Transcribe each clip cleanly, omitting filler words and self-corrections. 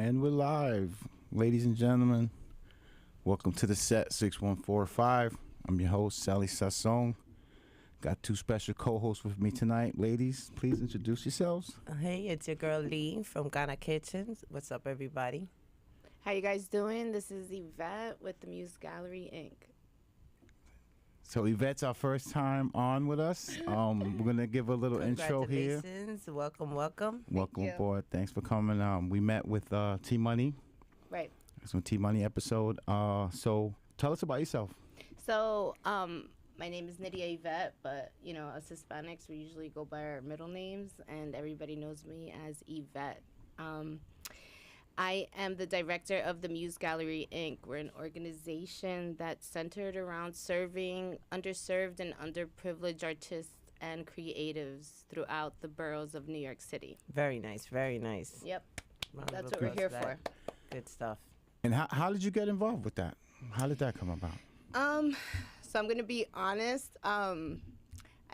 And we're live. Ladies and gentlemen, welcome to the set 6145. I'm your host, Sally Sasson. Got two special co-hosts with me tonight. Ladies, please introduce yourselves. Hey, it's your girl Lee from Ghana Kitchens. What's up, everybody? How you guys doing? This is Yvette with the Muse Gallery, Inc. So Yvette's our first time on with us. We're going to give a little intro here. Congratulations. Welcome, welcome. Welcome you. aboard. Thanks for coming. We met with T-Money. Right. It's a T-Money episode. So tell us about yourself. So, my name is Nydia Yvette, but, us Hispanics, we usually go by our middle names, and everybody knows me as Yvette. I am the director of the Muse Gallery, Inc. We're an organization that's centered around serving underserved and underprivileged artists and creatives throughout the boroughs of New York City. Very nice, very nice. Yep. Round of That's what we're applause here for for. that. Good stuff. And how did you get involved with that? How did that come about? So I'm going to be honest.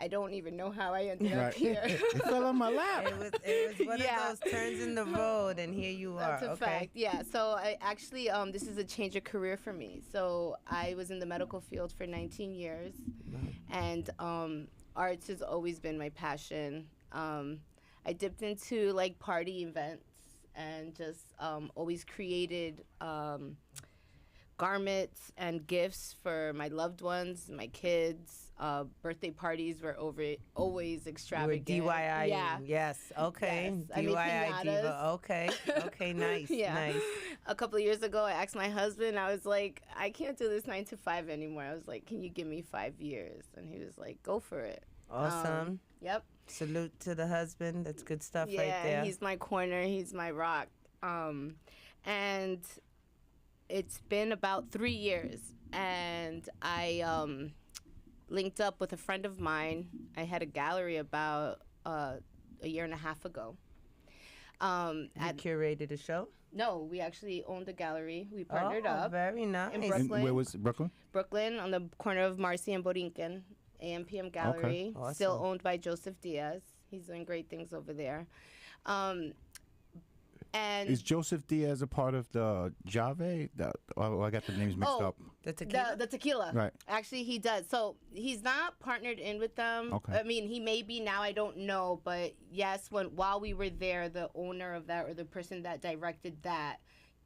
I don't even know how I ended up here. It fell on my lap. It was one Yeah. of those turns in the road, and here you are. That's a okay. fact. Yeah. So I actually, this is a change of career for me. So I was in the medical field for 19 years, and arts has always been my passion. I dipped into like party events and just always created garments and gifts for my loved ones, my kids. Birthday parties were always extravagant. You were DIY. Yeah. Yes. Okay. Yes. I made DIY diva. pinatas. Okay. Okay. Nice. Yeah. Nice. A couple of years ago, I asked my husband, I was like, I can't do this 9 to 5 anymore. I was like, can you give me 5 years? And he was like, go for it. Awesome. Yep. Salute to the husband. That's good stuff Yeah, right there. he's my corner. He's my rock. And it's been about 3 years. And I linked up with a friend of mine. I had a gallery about a year and a half ago. You curated a show? No, we actually owned a gallery. We partnered up. Very nice. in And Brooklyn. where was it? Brooklyn? Brooklyn, on the corner of Marcy and Borinquen, AMPM Gallery, Okay. Awesome. still owned by Joseph Diaz. He's doing great things over there. And Is Joseph Diaz a part of the Jave? Oh, I got the names mixed up. The tequila? the tequila. Right. Actually, he does. So he's not partnered in with them. Okay. I mean, he may be now. I don't know. But yes, while we were there, the owner of that, or the person that directed that,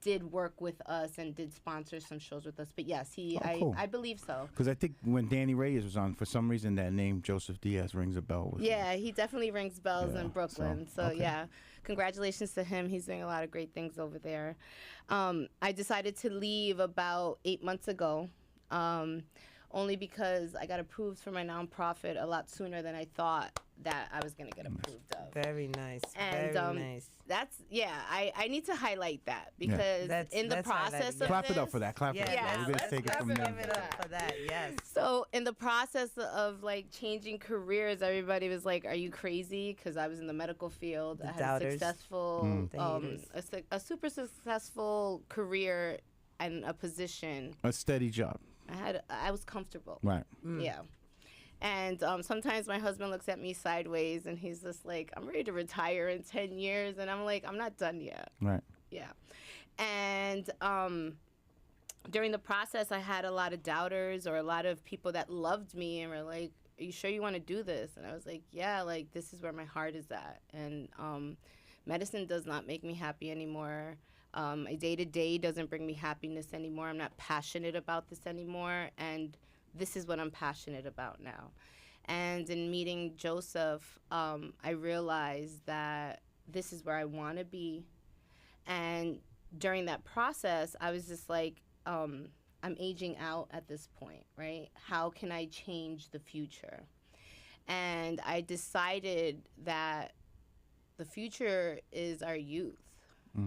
did work with us and did sponsor some shows with us. But yes, cool. I believe so. Because I think when Danny Reyes was on, for some reason that name Joseph Diaz rings a bell. With me. Yeah, he definitely rings bells Yeah, in Brooklyn. so, So, okay. yeah, congratulations to him. He's doing a lot of great things over there. I decided to leave about 8 months ago, only because I got approved for my nonprofit a lot sooner than I thought that I was going to get approved of. Very nice. And very nice. I need to highlight that because in the That's process highlighted. of Clap it up this- for that. Clap it up. Yeah, We're going to let's take it clap from it there. up. Give it up for that. Yes. So in the process of like changing careers, everybody was like, "Are you crazy?" Because I was in the medical field. I had doubters. a successful, The haters. a super successful career and a position. A steady job. I was comfortable. Right. Yeah. And sometimes my husband looks at me sideways and he's just like, I'm ready to retire in 10 years. And I'm like, I'm not done yet. Right. Yeah. And during the process, I had a lot of doubters or a lot of people that loved me and were like, are you sure you want to do this? And I was like, yeah, like this is where my heart is at. And medicine does not make me happy anymore. My day-to-day doesn't bring me happiness anymore. I'm not passionate about this anymore. And this is what I'm passionate about now. And in meeting Joseph, I realized that this is where I want to be. And during that process, I was just like, I'm aging out at this point, right? How can I change the future? And I decided that the future is our youth.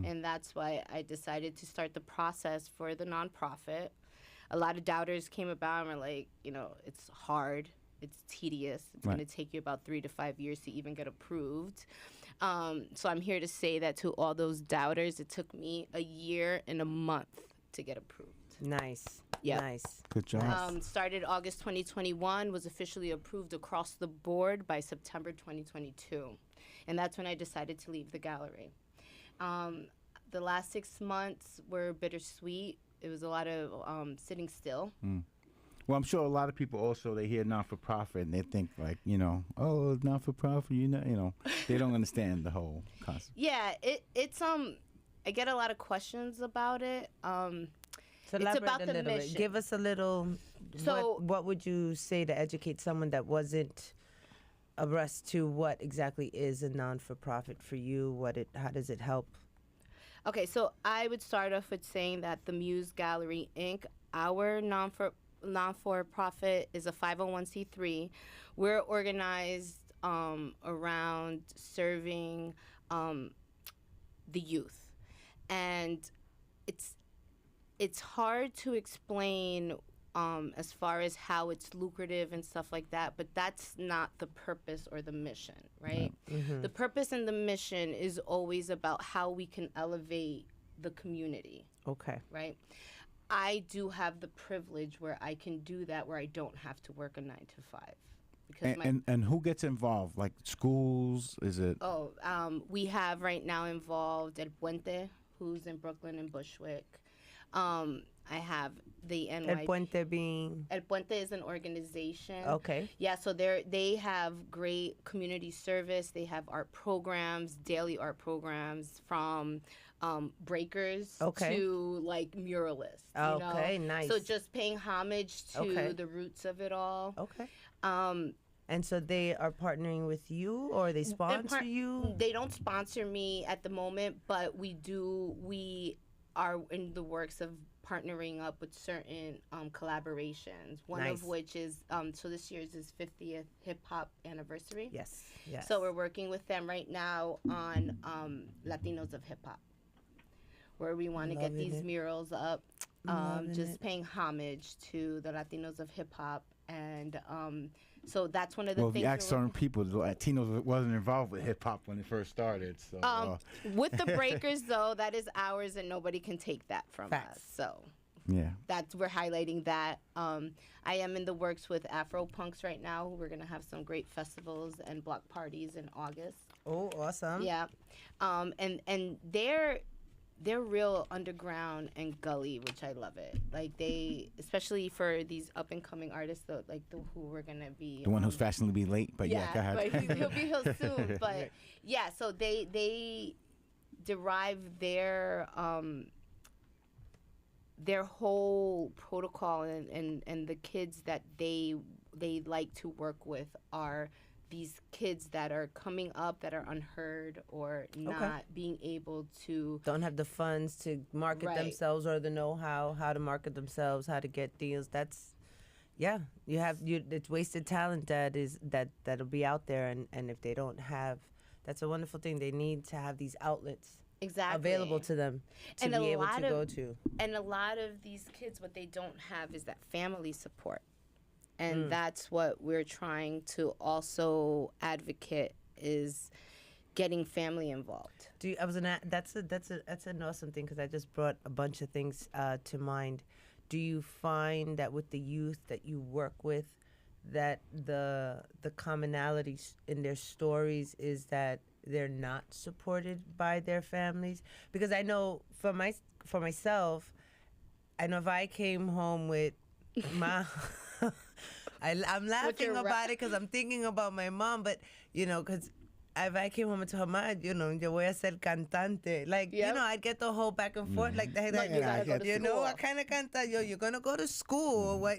And that's why I decided to start the process for the nonprofit. A lot of doubters came about and were like, it's hard. It's tedious. It's Right. going to take you about 3 to 5 years to even get approved. So I'm here to say that to all those doubters, it took me a year and a month to get approved. Nice. Yeah. Nice. Good job. Started August 2021, was officially approved across the board by September 2022. And that's when I decided to leave the gallery. the last 6 months were bittersweet. It was a lot of sitting still. Well, I'm sure a lot of people also they hear non-for-profit and they think like, oh, non-for-profit, they don't understand the whole concept. Yeah, it's I get a lot of questions about it. So It's elaborate about a the little bit. mission. Give us a little. So- what would you say to educate someone that wasn't abreast to what exactly is a non-for-profit for you? How does it help? Okay, so I would start off with saying that the Muse Gallery Inc., our non-for-profit, is a 501c3. We're organized around serving the youth, and it's hard to explain as far as how it's lucrative and stuff like that, but that's not the purpose or the mission, right? The purpose and the mission is always about how we can elevate the community, Okay. right? I do have the privilege where I can do that, where I don't have to work a 9 to 5. Because And who gets involved? Like schools? Is it? we have right now involved El Puente, who's in Brooklyn and Bushwick. I have the NYP. El Puente being. El Puente is an organization. Okay. Yeah, so they have great community service. They have art programs, daily art programs from breakers Okay. to like muralists. You Okay, know? nice. So just paying homage to Okay. the roots of it all. Okay. Um, And so they are partnering with you, or they sponsor you? They don't sponsor me at the moment, but we are in the works of partnering up with certain collaborations. One Nice. of which is so this year's is 50th hip hop anniversary. Yes. Yes. So we're working with them right now on Latinos of hip hop, where we want to get Loving these it. murals up, Loving just it. paying homage to the Latinos of hip hop, and so that's one of the Well, if things. you ask certain people, the Latinos wasn't involved with hip hop when it first started. So With the breakers, though, that is ours, and nobody can take that from Facts. us. So yeah. we're highlighting that. I am in the works with Afro Punks right now. We're gonna have some great festivals and block parties in August. Oh, awesome. Yeah, and they're real underground and gully, which I love it. Like they, especially for these up and coming artists, though, who we're gonna be. The one who's fashionably late, but yeah, go ahead. but he'll be here soon. But yeah, so they derive their whole protocol and the kids that they like to work with are these kids that are coming up that are unheard or not being able to. Don't have the funds to market Right. themselves or the know-how, how to market themselves, how to get deals. That's, yeah, it's wasted talent that'll be out there. And if they don't have, that's a wonderful thing. They need to have these outlets Exactly. available to them to And be a able lot to of- go to. And a lot of these kids, what they don't have is that family support. And that's what we're trying to also advocate is getting family involved. That's an awesome thing because I just brought a bunch of things to mind. Do you find that with the youth that you work with, that the commonalities in their stories is that they're not supported by their families? Because I know for myself, I know if I came home with my I'm laughing your about it because I'm thinking about my mom, but because if I came home and told her, "Ma, yo voy a ser cantante," like Yep. I'd get the whole back and forth like that. Like, you gotta go to school. What kind of canta yo? You're gonna go to school. What?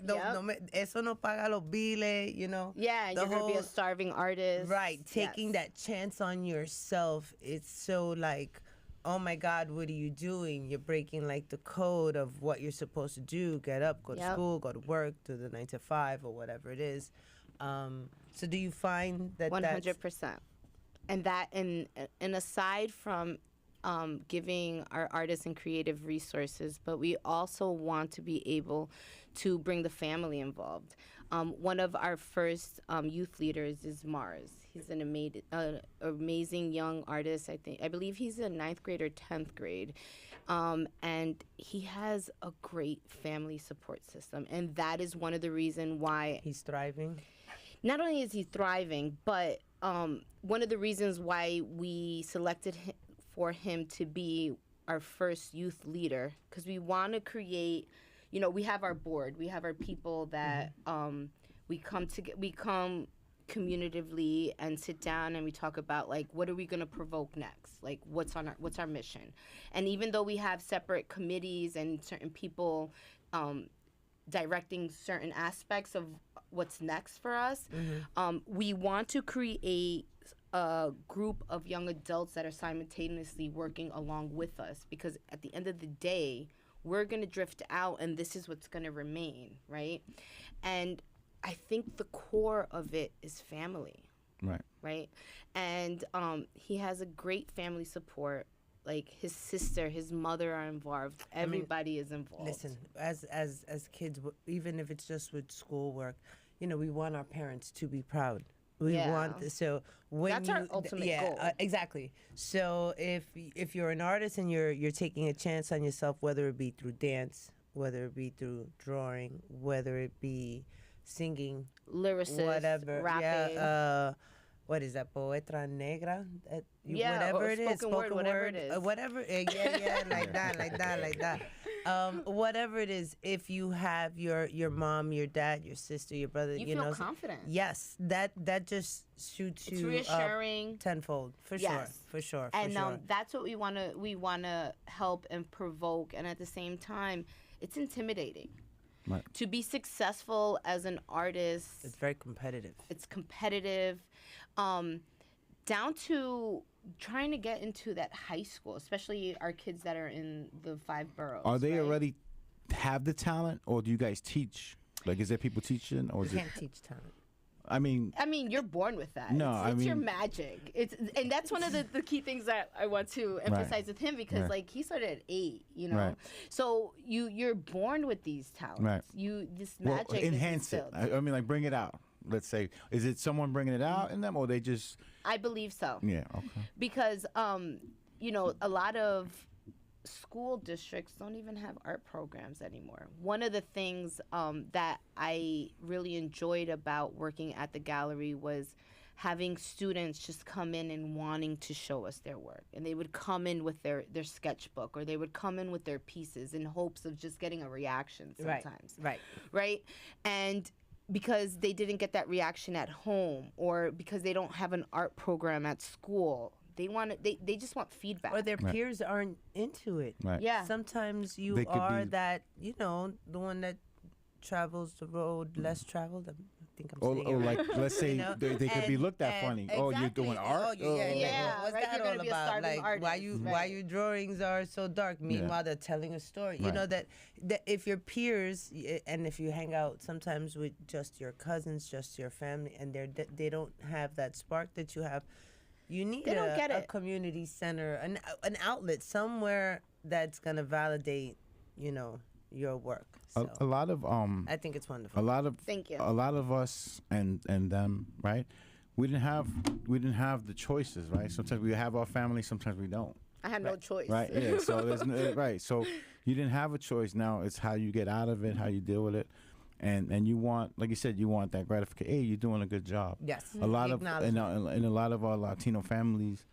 Eso no paga los biles. Yeah, and The you're going to be a whole- starving artist. Right, taking Yes. that chance on yourself. It's so like, oh my God, what are you doing? You're breaking like the code of what you're supposed to do. Get up, go to Yep. school, go to work, do the 9 to 5 or whatever it is. So do you find that 100%. And that, and aside from giving our artists and creative resources, but we also want to be able to bring the family involved. One of our first youth leaders is Mars. He's an amazing young artist. I believe he's in 9th grade or 10th grade. And he has a great family support system. And that is one of the reasons why he's thriving? not only is he thriving, but one of the reasons why we selected for him to be our first youth leader because we want to create, you know, we have our board, we have our people that we come communitively and sit down and we talk about like what are we going to provoke next, like what's our mission. And even though we have separate committees and certain people directing certain aspects of what's next for us, we want to create a group of young adults that are simultaneously working along with us, because at the end of the day we're going to drift out and this is what's going to remain, right? And I think the core of it is family. Right. And he has a great family support. Like his sister, his mother are involved. Everybody is involved. Listen, as kids, even if it's just with schoolwork, you know, we want our parents to be proud. We want so when that's our ultimate goal. Exactly. So if you're an artist and you're taking a chance on yourself, whether it be through dance, whether it be through drawing, whether it be singing, lyricist, whatever, rapping. What is that, poetra negra? Whatever or it is, spoken word, whatever it is. Whatever, like that. Whatever it is, if you have your mom, your dad, your sister, your brother, you feel know, confident. Yes, that just shoots it's you reassuring up tenfold, for sure. And that's what we wanna help and provoke, and at the same time, it's intimidating. Right. To be successful as an artist, it's very competitive. It's competitive, down to trying to get into that high school, especially our kids that are in the 5 boroughs. Are they already have the talent, or do you guys teach? Like, is there people teaching, or you can't teach talent? I mean, you're born with that. No, it's your magic. And that's one of the key things that I want to emphasize with him, because like he started at 8, you know. So you're born with these talents. Right. This magic. Enhance it. I mean, like, bring it out. Let's say, is it someone bringing it out in them, or they just? I believe so. Yeah. Okay. Because you know, a lot of school districts don't even have art programs anymore. One of the things that I really enjoyed about working at the gallery was having students just come in and wanting to show us their work. And they would come in with their sketchbook, or they would come in with their pieces in hopes of just getting a reaction sometimes. Right? And because they didn't get that reaction at home, or because they don't have an art program at school, they just want feedback. Or their peers aren't into it. Right. Yeah. Sometimes you are that, you know, the one that travels the road less traveled. I think I'm saying it right. Like, let's say, you know? they could be looked at funny. Exactly. Oh, you're doing art? What's right? that You're all be about? Like, artist, why your drawings are so dark? Meanwhile, they're telling a story. You know, that if your peers, and if you hang out sometimes with just your cousins, just your family, and they don't have that spark that you have, you need a community center, an outlet somewhere that's going to validate, you know, your work. So A lot of I think it's wonderful. Thank you. A lot of us and them, right? We didn't have the choices, right? Sometimes we have our family, sometimes we don't. I had no choice. Right. Yeah. So there's right. So you didn't have a choice. Now it's how you get out of it, how you deal with it, and you want, like you said, you want that gratification. Hey, you're doing a good job. Yes. A lot of in a lot of our Latino families.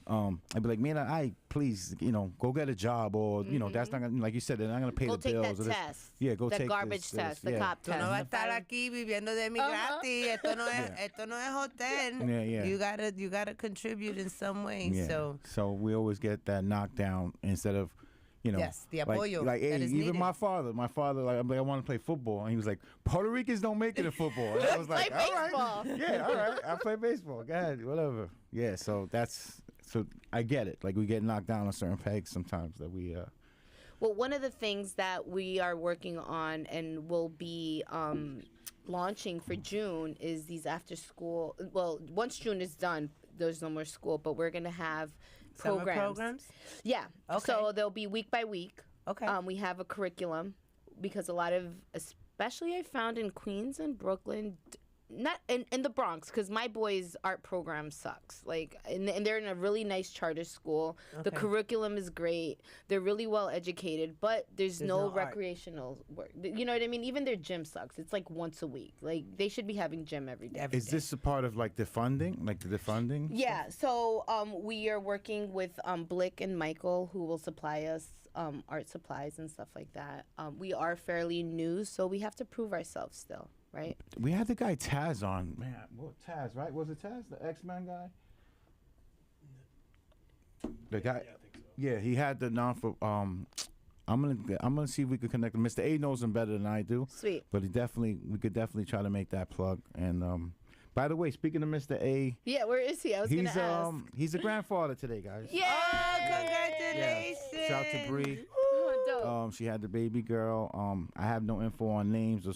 I'd be like, man, please, you know, go get a job, or you know, that's not gonna, like you said, they're not gonna pay the bills. Go take that test. Yeah, go the take garbage this, test, the cop test. No va a estar aquí viviendo de mi gratis. Esto no es hotel. Yeah. You gotta contribute in some way. Yeah. So we always get that knockdown instead of, you know, yes, the apoyo. Like hey, that is even needed. my father, like, I want to play football, and he was like, Puerto Ricans don't make it in football. And I was like, Play baseball. Right, yeah, all right, I play baseball. Go ahead, whatever. Yeah, so I get it. Like, we get knocked down on certain pegs sometimes that we. Well, one of the things that we are working on and will be launching for June is these after school. Well, once June is done, there's no more school, but we're gonna have programs. Yeah. Okay. So they'll be week by week. Okay. We have a curriculum because a lot of, especially I found in Queens and Brooklyn, not in the Bronx, because my boys' art program sucks. Like, and they're in a really nice charter school. The Okay. curriculum is great. They're really well educated, but there's There's no no art. recreational work. You know what I mean? Even their gym sucks. It's like once a week. Like, they should be having gym every day. Every Is day. this a part of like the funding? Like the funding? Yeah, so we are working with Blick and Michael, who will supply us art supplies and stuff like that. We are fairly new, so we have to prove ourselves still, right? We had the guy Taz on. Man, what Taz, right? Was it Taz, the X-Men guy? The guy. Yeah, I think so. Yeah, he had the non for I'm gonna see if we can connect him. Mr. A knows him better than I do, Sweet. but we could definitely try to make that plug. And by the way, speaking of Mr. A, Yeah, where is he? I was he's gonna ask. he's a grandfather today, guys. Yeah. Oh, congratulations! Shout out to Bree. Oh, dope. She had the baby girl. I have no info on names or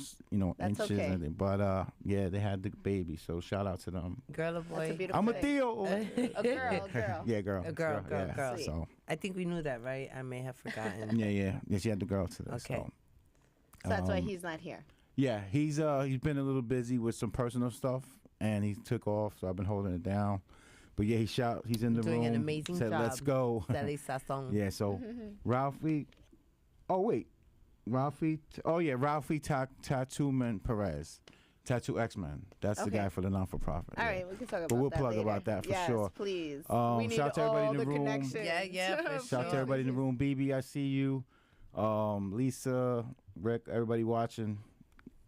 That's inches, okay. or anything, but yeah, they had the baby. So shout out to them. Girl or That's a boy? beautiful I'm a thing. Theo. A girl, girl. Yeah, girl. A girl, girl, yeah. girl. Sweet. So I think we knew that, right? I may have forgotten. yeah. She had the girl today. Okay. So. So that's why Um, he's not here. Yeah, he's been a little busy with some personal stuff, and he took off. So I've been holding it down. But yeah, he's in the Doing room. an amazing said, job. "Let's go." Sally Sasson. Yeah. So Ralphie. Oh wait, Ralphie. Oh yeah, Ralphie Tattoo Man Perez, Tattoo X-Men. That's the Okay. guy for the non-for-profit. All yeah. right, we can talk about But we'll that plug later. about that for yes, sure. Please. Um, we need shout out to everybody all in the room. connections. Yeah, yeah, for Shout out sure. to everybody in the room. BB, I see you. Lisa, Rick, everybody watching.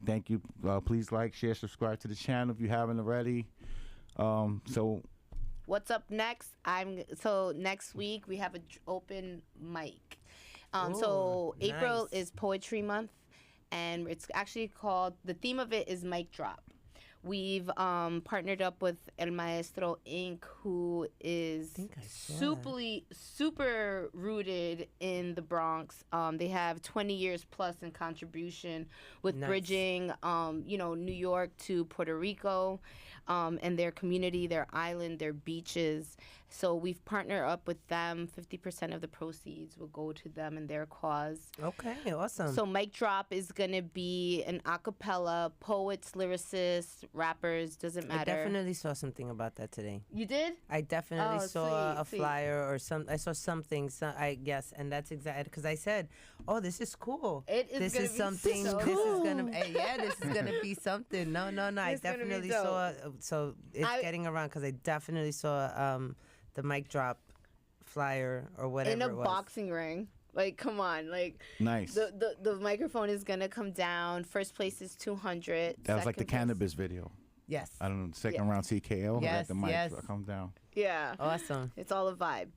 Thank you. Please like, share, subscribe to the channel if you haven't already. So What's up next? So next week we have an open mic. So Ooh, April nice. is Poetry Month, and it's actually called. The theme of it is Mic Drop. We've partnered up with El Maestro Inc., who is think I saw that. super rooted in the Bronx. They have 20 years plus in contribution with Nice. bridging, New York to Puerto Rico, and their community, their island, their beaches. So we've partnered up with them. 50% of the proceeds will go to them and their cause. Okay, awesome. So Mic Drop is gonna be an a cappella, poets, lyricists, rappers, doesn't I matter. definitely saw something about that today. You did? I definitely Oh, saw a sweet. flyer or some. I saw something. I guess, and that's exactly because I said, "Oh, this is cool. It is This gonna is be something. so This is cool. gonna. Yeah, this is gonna be something. No. I It's gonna be definitely dope. saw. So it's I- getting around because I definitely saw the Mic Drop flyer or whatever In a it was. boxing ring. Like, come on. Like, nice. the microphone is gonna come down. First place is 200. That was like the Second place- cannabis video. Yes. I don't know, second round TKO. Yes, the mic yes. comes down. Yeah. Awesome. It's all a vibe.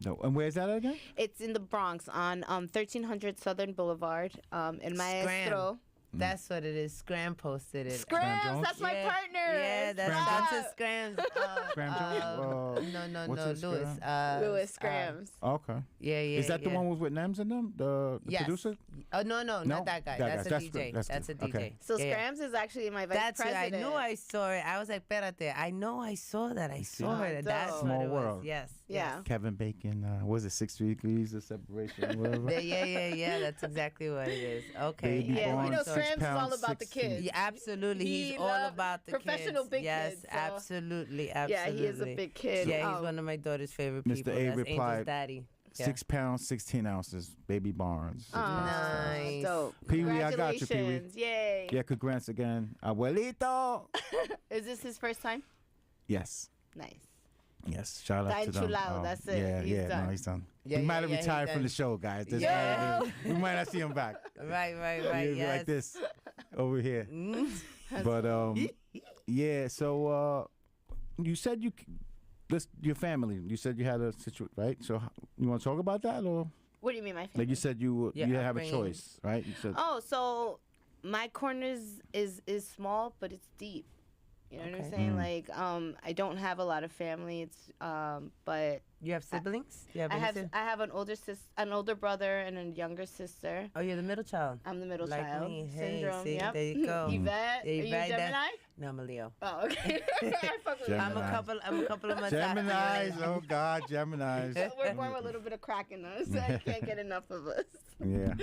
No, and where's that again? It's in the Bronx on 1300 Southern Boulevard. El Maestro. That's what it is. Scram posted it. Scrams, Jones? that's my Yeah. partner. Yeah, that's Scram a Scrams. Scram Jones? No, what's his Louis. Scram? Louis Scrams. Okay. Yeah. Is that the one with Nems in them? The Yes. producer? Oh no, No? not that guy. That That's guy. a That's DJ. good. That's That's a good. DJ. Okay. So Yeah, yeah. Scrams is actually my vice That's it. I president. knew I saw it. I was like, espérate. I know I saw that. I saw Ah, it. That's dope. what Small it world. was. Yes. Yeah. Kevin Bacon. Was it 6 degrees of separation? Whatever. Yeah. That's exactly what it is. Okay. Baby Yeah, born, you know, so- six Scrams is all pounds, about the 16. kids. Yeah, absolutely. He He's all loved about the professional kids. big yes, kids, so- absolutely. Yeah, he is a big kid. Yeah, he's one of my daughter's favorite Mr. people. A That's replied, Angel's daddy. Yeah. 6 pounds, 16 ounces. Baby Barnes. Aw, Nice. Dope. Pee Wee, I got you, Pee Wee. Congratulations. Yay. Yeah, congrats again. Abuelito. Is this his first time? Yes. Nice. Yes. Shout out Está to them. enchulado, that's it. Yeah, He's No, done. he's done. Yeah, he might yeah, have yeah, he's retired from done. the show, guys. This Yeah. we might not see him back. Right. He'll be Yes. like this over here. Mm. But yeah. So you said your family. You said you had a situation, right? So you want to talk about that, or What do you mean, my like family? you said you Yeah, didn't have a upbringing. choice, right? You said Oh, so my corners is small, but it's deep. You know what I'm Okay. saying? Like, I don't have a lot of family. It's but You have siblings? You I any have sib- an older brother and a younger sister. Oh, you're the middle child. I'm the middle Like child. me. Hey, Syndrome. see, Yep. there you go. Yvette, Yeah, are you Yvette, that- Gemini? No, I'm a Leo. Oh, okay. I fuck with Gemini. I'm a couple of months Geminis. after you. Oh God, Geminis. We're born with a little bit of crack in us. I can't get enough of us. Yeah.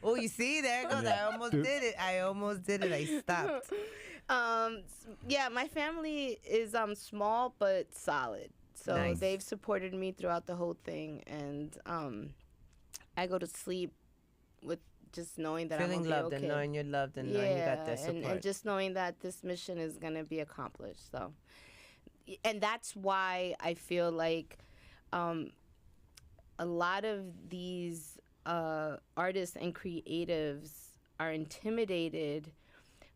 Oh, you see, there it goes. I almost did it. I stopped. Yeah, my family is small but solid. So Nice. they've supported me throughout the whole thing, and I go to sleep with just knowing that Feeling I'm gonna loved be okay. and knowing you're loved and knowing you got that support. and just knowing that this mission is gonna be accomplished. So, and that's why I feel like a lot of these artists and creatives are intimidated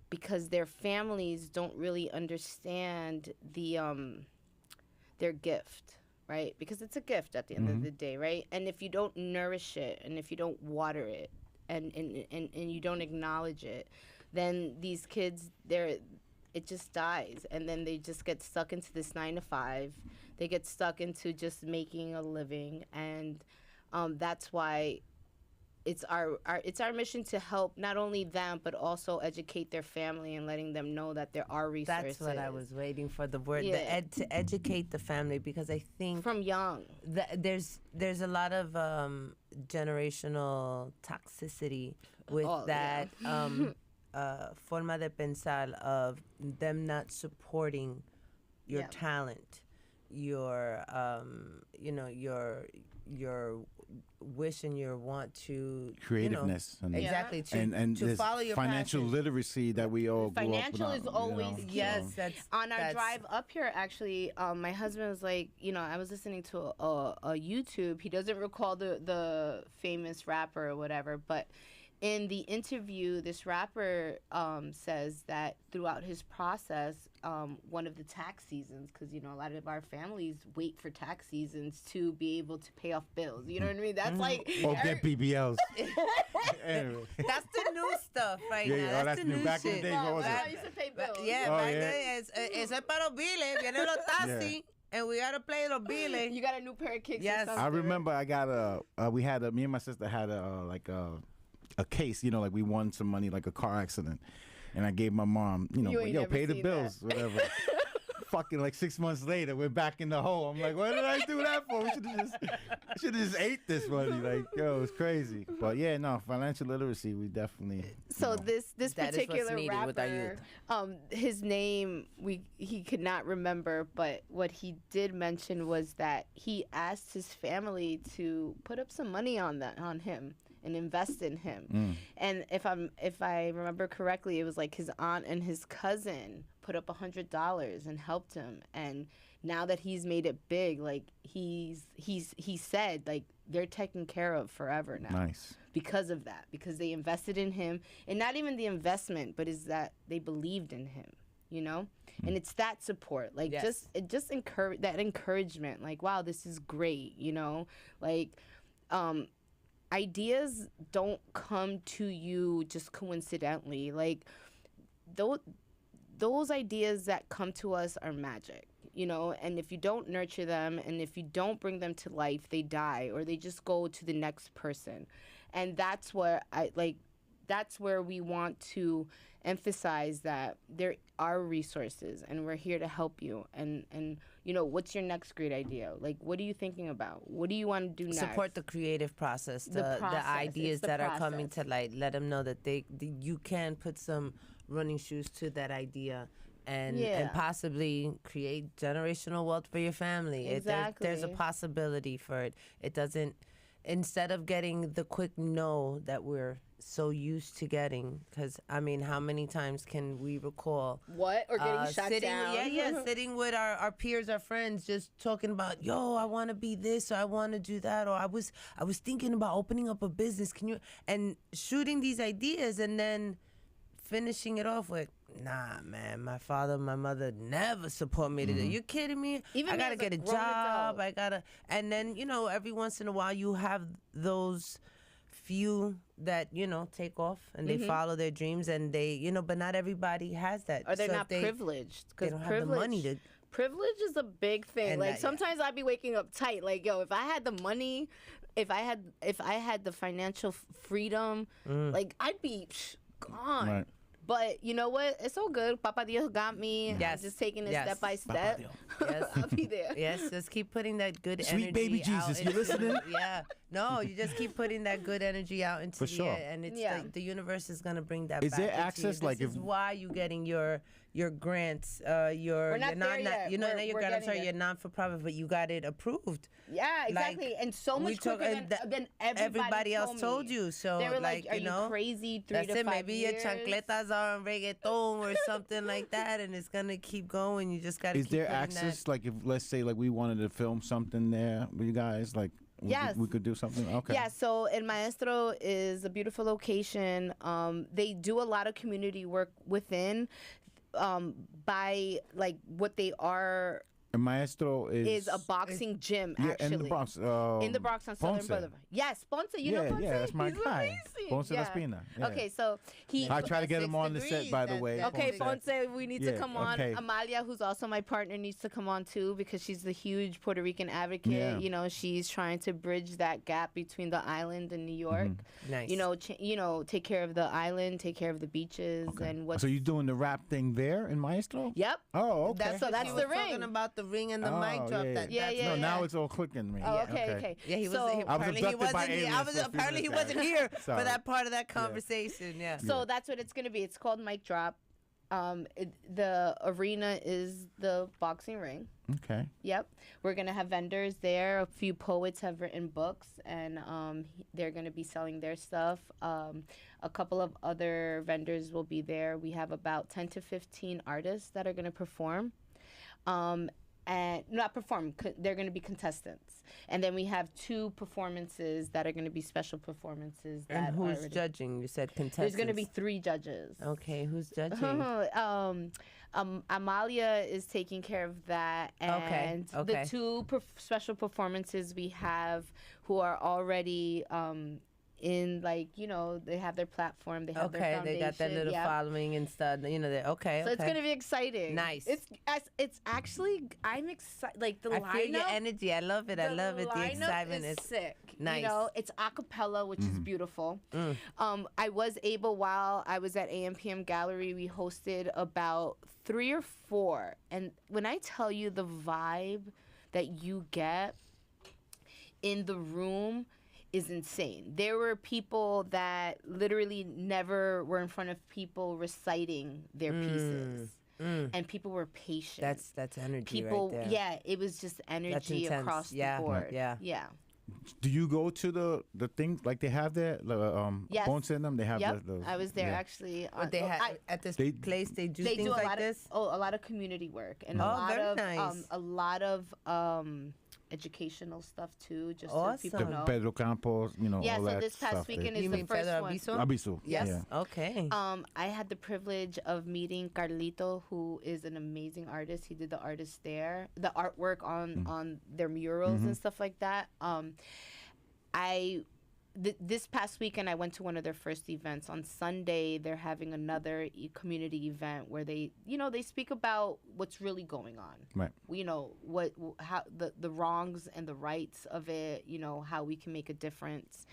because their families don't really understand their gift, right? Because it's a gift at the end of the day, right? And if you don't nourish it and if you don't water it and you don't acknowledge it, then these kids, it just dies, and then they just get stuck into this 9 to 5. They get stuck into just making a living, and that's why it's our mission to help not only them but also educate their family and letting them know that there are resources. That's what I was waiting for, the word, Yeah. to educate the family, because I think from young. there's a lot of generational toxicity with Oh, that forma de pensar of them not supporting your Yeah. talent, your your wish and your want to Creativeness and exactly to and to this follow your financial passion. literacy that we all grew up Financial without, is always key. Yes, that's On our that's- drive up here, actually, my husband was like, I was listening to a YouTube. He doesn't recall the famous rapper or whatever, but in the interview, this rapper says that throughout his process, one of the tax seasons, because a lot of our families wait for tax seasons to be able to pay off bills. You know what I mean? That's like or get BBLs. Anyway. That's the new stuff right Yeah, now. yeah, That's that's the new. new Back in the shit. day, what was I it? used to pay bills. Yeah, Oh, back yeah. then, eso es para los biles. Vienen los taxis, and we gotta play los biles. You got a new pair of kicks. Yes. Or something, I right? remember I got me and my sister had a case, like we won some money, like a car accident. And I gave my mom, You ain't never pay the seen bills, whatever. Fucking like 6 months later, we're back in the hole. I'm like, what did I do that for? We should have just ate this money. Like, yo, it's crazy. But yeah, no, financial literacy, we definitely. So this That is what's particular needed with our rapper, his name he could not remember, but what he did mention was that he asked his family to put up some money on him and invest in him. And if I remember correctly, it was like his aunt and his cousin put up $100 and helped him. And now that he's made it big, like he said, like they're taken care of forever now. Nice. Because of that, because they invested in him, and not even the investment, but is that they believed in him, and it's that support, like Yes. just encourage that encouragement, like, wow, this is great, like ideas don't come to you just coincidentally, like those ideas that come to us are magic, and if you don't nurture them and if you don't bring them to life, they die or they just go to the next person. And that's where that's where we want to emphasize that there are resources and we're here to help you. And what's your next great idea? Like, what are you thinking about? What do you want to do next? Support the creative process, The process. the ideas It's the that are coming process. to light. Let them know that you can put some running shoes to that idea. And Yeah. possibly create generational wealth for your family. There's a Exactly. possibility for it. It doesn't, instead of getting the quick no that we're so used to getting, because how many times can we recall What? Or getting shot sitting, down? sitting with our peers, our friends, just talking about, yo, I want to be this, or I want to do that, or I was thinking about opening up a business. Can you? And shooting these ideas and then finishing it off with, nah, man, my father, my mother never support me to do. You kidding me? Even I me gotta as a get a grown job. adult. And then every once in a while you have those few that take off and they follow their dreams and they but not everybody has that. Or they're So if not they- privileged. They Because don't have the money to. privilege is a big thing. And Like that- sometimes I'd be waking up tight. Like, yo, if I had the money, if I had the financial freedom, like I'd be gone. Right. But you know what? It's all good. Papa Dios got me. Yes. I'm just taking it Yes. step by step. Yes. I'll be there. Yes, just keep putting that good Sweet energy baby out Jesus, you into- listening? Yeah. No, you just keep putting that good energy out into For the sure. air, and it's Yeah. like the universe is gonna bring that. Is back there into access, you. like, this is if- why you getting your grants, your not non, there yet. you know, We're- not your we're grant. I'm getting sorry, there. your non for profit, but you got it approved. Yeah, exactly. Like, And so we much took- quicker and than everybody else me. told you. So They were like, like, "Are you know, crazy? 3 that's to it. 5 Maybe years? your chancletas are on reggaeton or something like that, and it's gonna keep going. You just gotta. Is keep there putting access? That. Like, if let's say, like, we wanted to film something there with you guys, like, Yes. we could do something. Okay. Yeah, so El Maestro is a beautiful location. They do a lot of community work within. By like what they are And Maestro is a boxing gym yeah, actually in the Bronx. in the Bronx on Southern Ponce. Boulevard. Yes, Ponce. You know Yeah, Ponce? yeah, that's my He's guy. amazing. Ponce La Yeah. Espina, yeah. Okay, so he. I try to get him on the set, by the way. Okay, Ponce, we need to Yeah, come on. okay. Amalia, who's also my partner, needs to come on too because she's the huge Puerto Rican advocate. Yeah. You know, she's trying to bridge that gap between the island and New York. Mm-hmm. Nice. You know, take care of the island, take care of the beaches, and what. So you doing the rap thing there in Maestro? Yep. Oh, okay. That's So what that's he the was talking ring. about the ring and the Oh, mic drop. yeah, That, yeah. that's Yeah, no, yeah. now it's all clicking me. Oh, okay. Yeah, he was. So- He, I was apparently he abducted by wasn't. Here. aliens for a few Apparently he minutes, wasn't here for Sorry. that part of that conversation. Yeah. So that's what it's gonna be. It's called Mic Drop. The arena is the boxing ring. Okay. Yep. We're gonna have vendors there. A few poets have written books, and they're gonna be selling their stuff. A couple of other vendors will be there. We have about 10 to 15 artists that are gonna perform. And not perform, they're going to be contestants. And then we have 2 performances that are going to be special performances. That And who's are already- judging? You said contestants. There's going to be 3 judges. Okay, who's judging? Amalia is taking care of that, and okay. the 2 special performances we have who are already in, like, you know, they have their platform, they have their Okay, foundation. they got that little yeah. following and stuff. You know, okay. So it's gonna be exciting. Nice. It's actually I'm excited. Like the I lineup. feel your energy. I love it. I love it. The lineup excitement is is sick. nice. You know, it's a cappella, which is beautiful. I was able, while I was at AMPM Gallery, we hosted about 3 or 4, and when I tell you the vibe that you get in the room is insane. There were people that literally never were in front of people reciting their pieces. And people were patient. That's energy people right there. yeah, it was just energy intense. across Yeah, the board. yeah. Yeah. Do you go to the things like they have there? Yes. Ponce in them. They have Yep. the I was there yeah. actually. What they have at this They- place, they do They things do a like lot this. of a lot of community work and Oh, a lot very of nice. a lot of educational stuff too, just so people The Awesome. know. Pedro Campos, you know, Yeah, all so that this past stuff. weekend You is the mean first Pedro one. Abiso? Abisu. Yes. Yeah. Okay. I had the privilege of meeting Carlito, who is an amazing artist. He did the artist there, the artwork on their murals and stuff like that. This past weekend, I went to one of their first events. On Sunday, they're having another community event where they speak about what's really going on. Right. You know, how the wrongs and the rights of it. You know, how we can make a difference.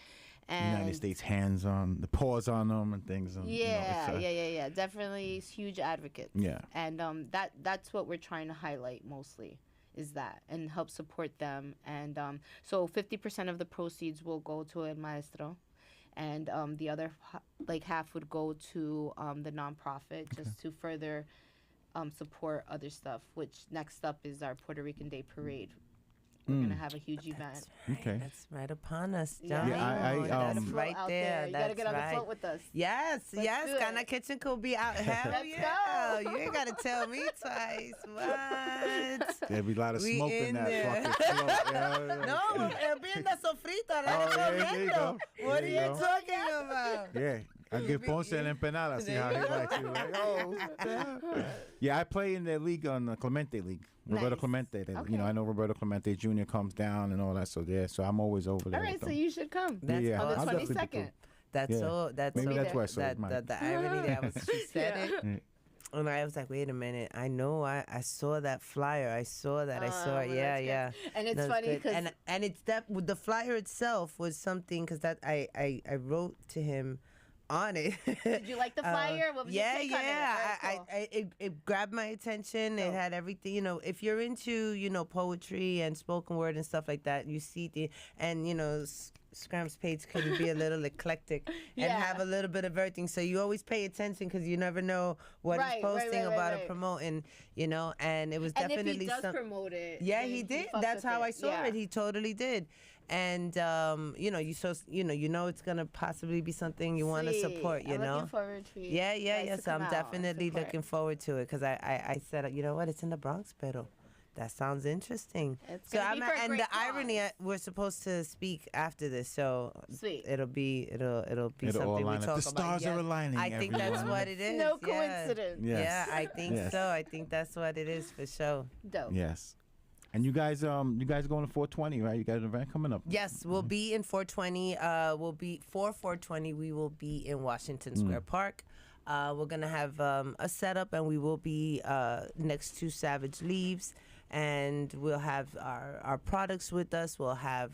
And United States hands on the paws on them and things. And, yeah, you know, yeah. Definitely huge advocates. Yeah. And that's what we're trying to highlight mostly, is that, and help support them. And so 50% of the proceeds will go to El Maestro, and the other half would go to the nonprofit, just to further support other stuff. Which next up is our Puerto Rican Day Parade. We're gonna have a huge event. Okay. That's right upon us, Yeah. Johnny. Yeah, that's Float right out there. You That's gotta get on right. the float with us. Yes, Let's yes. do Ghana it. Kitchen could be out. Hell Let's yeah. go. You ain't got to tell me twice. What? There'd be a lot of We smoke in in that there. fucking float. Yeah. No, el bien de sofrito. Oh, yeah, there you go. What are There you you go. talking about? Yeah. I give Ponce an empanada. See how he likes it. Like, oh, what the hell? Yeah, I play in the league on the Clemente League. Roberto Nice. Clemente. They- Okay. You know, I know Roberto Clemente Jr. comes down and all that. So yeah, so I'm always over there. All right, with so them. you should come That's yeah, on the I'll definitely be 22nd. cool. That's Yeah. so. That's Maybe so. that's why I saw that, it, Mike. the irony that was. She said Yeah. it. And I was like, wait a minute. I know. I saw that flyer. I saw that. I saw it. well, Yeah, that's good. yeah. And it's That's funny good. 'cause- and it's that the flyer itself was something because that I wrote to him on it. Did you like the flyer? What was yeah, your take on it? yeah. Very cool. It grabbed my attention. Dope. It had everything. You know, if you're into poetry and spoken word and stuff like that, you see Scram's page could be a little eclectic and Yeah. have a little bit of everything. So you always pay attention because you never know what Right, he's right, posting right, about right. or promoting. And it was And definitely if he does something. promote it, Yeah, then he did. fucks That's with how it. I saw Yeah. it. He totally did. And you know it's gonna possibly be something you want to Sweet. support. You I'm know. looking forward to you Yeah, guys to So I'm come out and definitely support. looking forward to it because I said, you know what, it's in the Bronx, pero that sounds interesting. It's So gonna be for a and great the irony, cause. we're supposed to speak after this, so Sweet. it'll be It'll all something we line up. talk The about. stars are aligning, I think that's everyone. what it is. No yeah. coincidence. Yes. Yeah, I think Yes. so. I think that's what it is for sure. Dope. Yes. And you guys going to 420, right? You got an event coming up. Yes, we'll be in 420. We'll be for 420. We will be in Washington Square Park. We're gonna have a setup, and we will be next to Savage Leaves, and we'll have our products with us. We'll have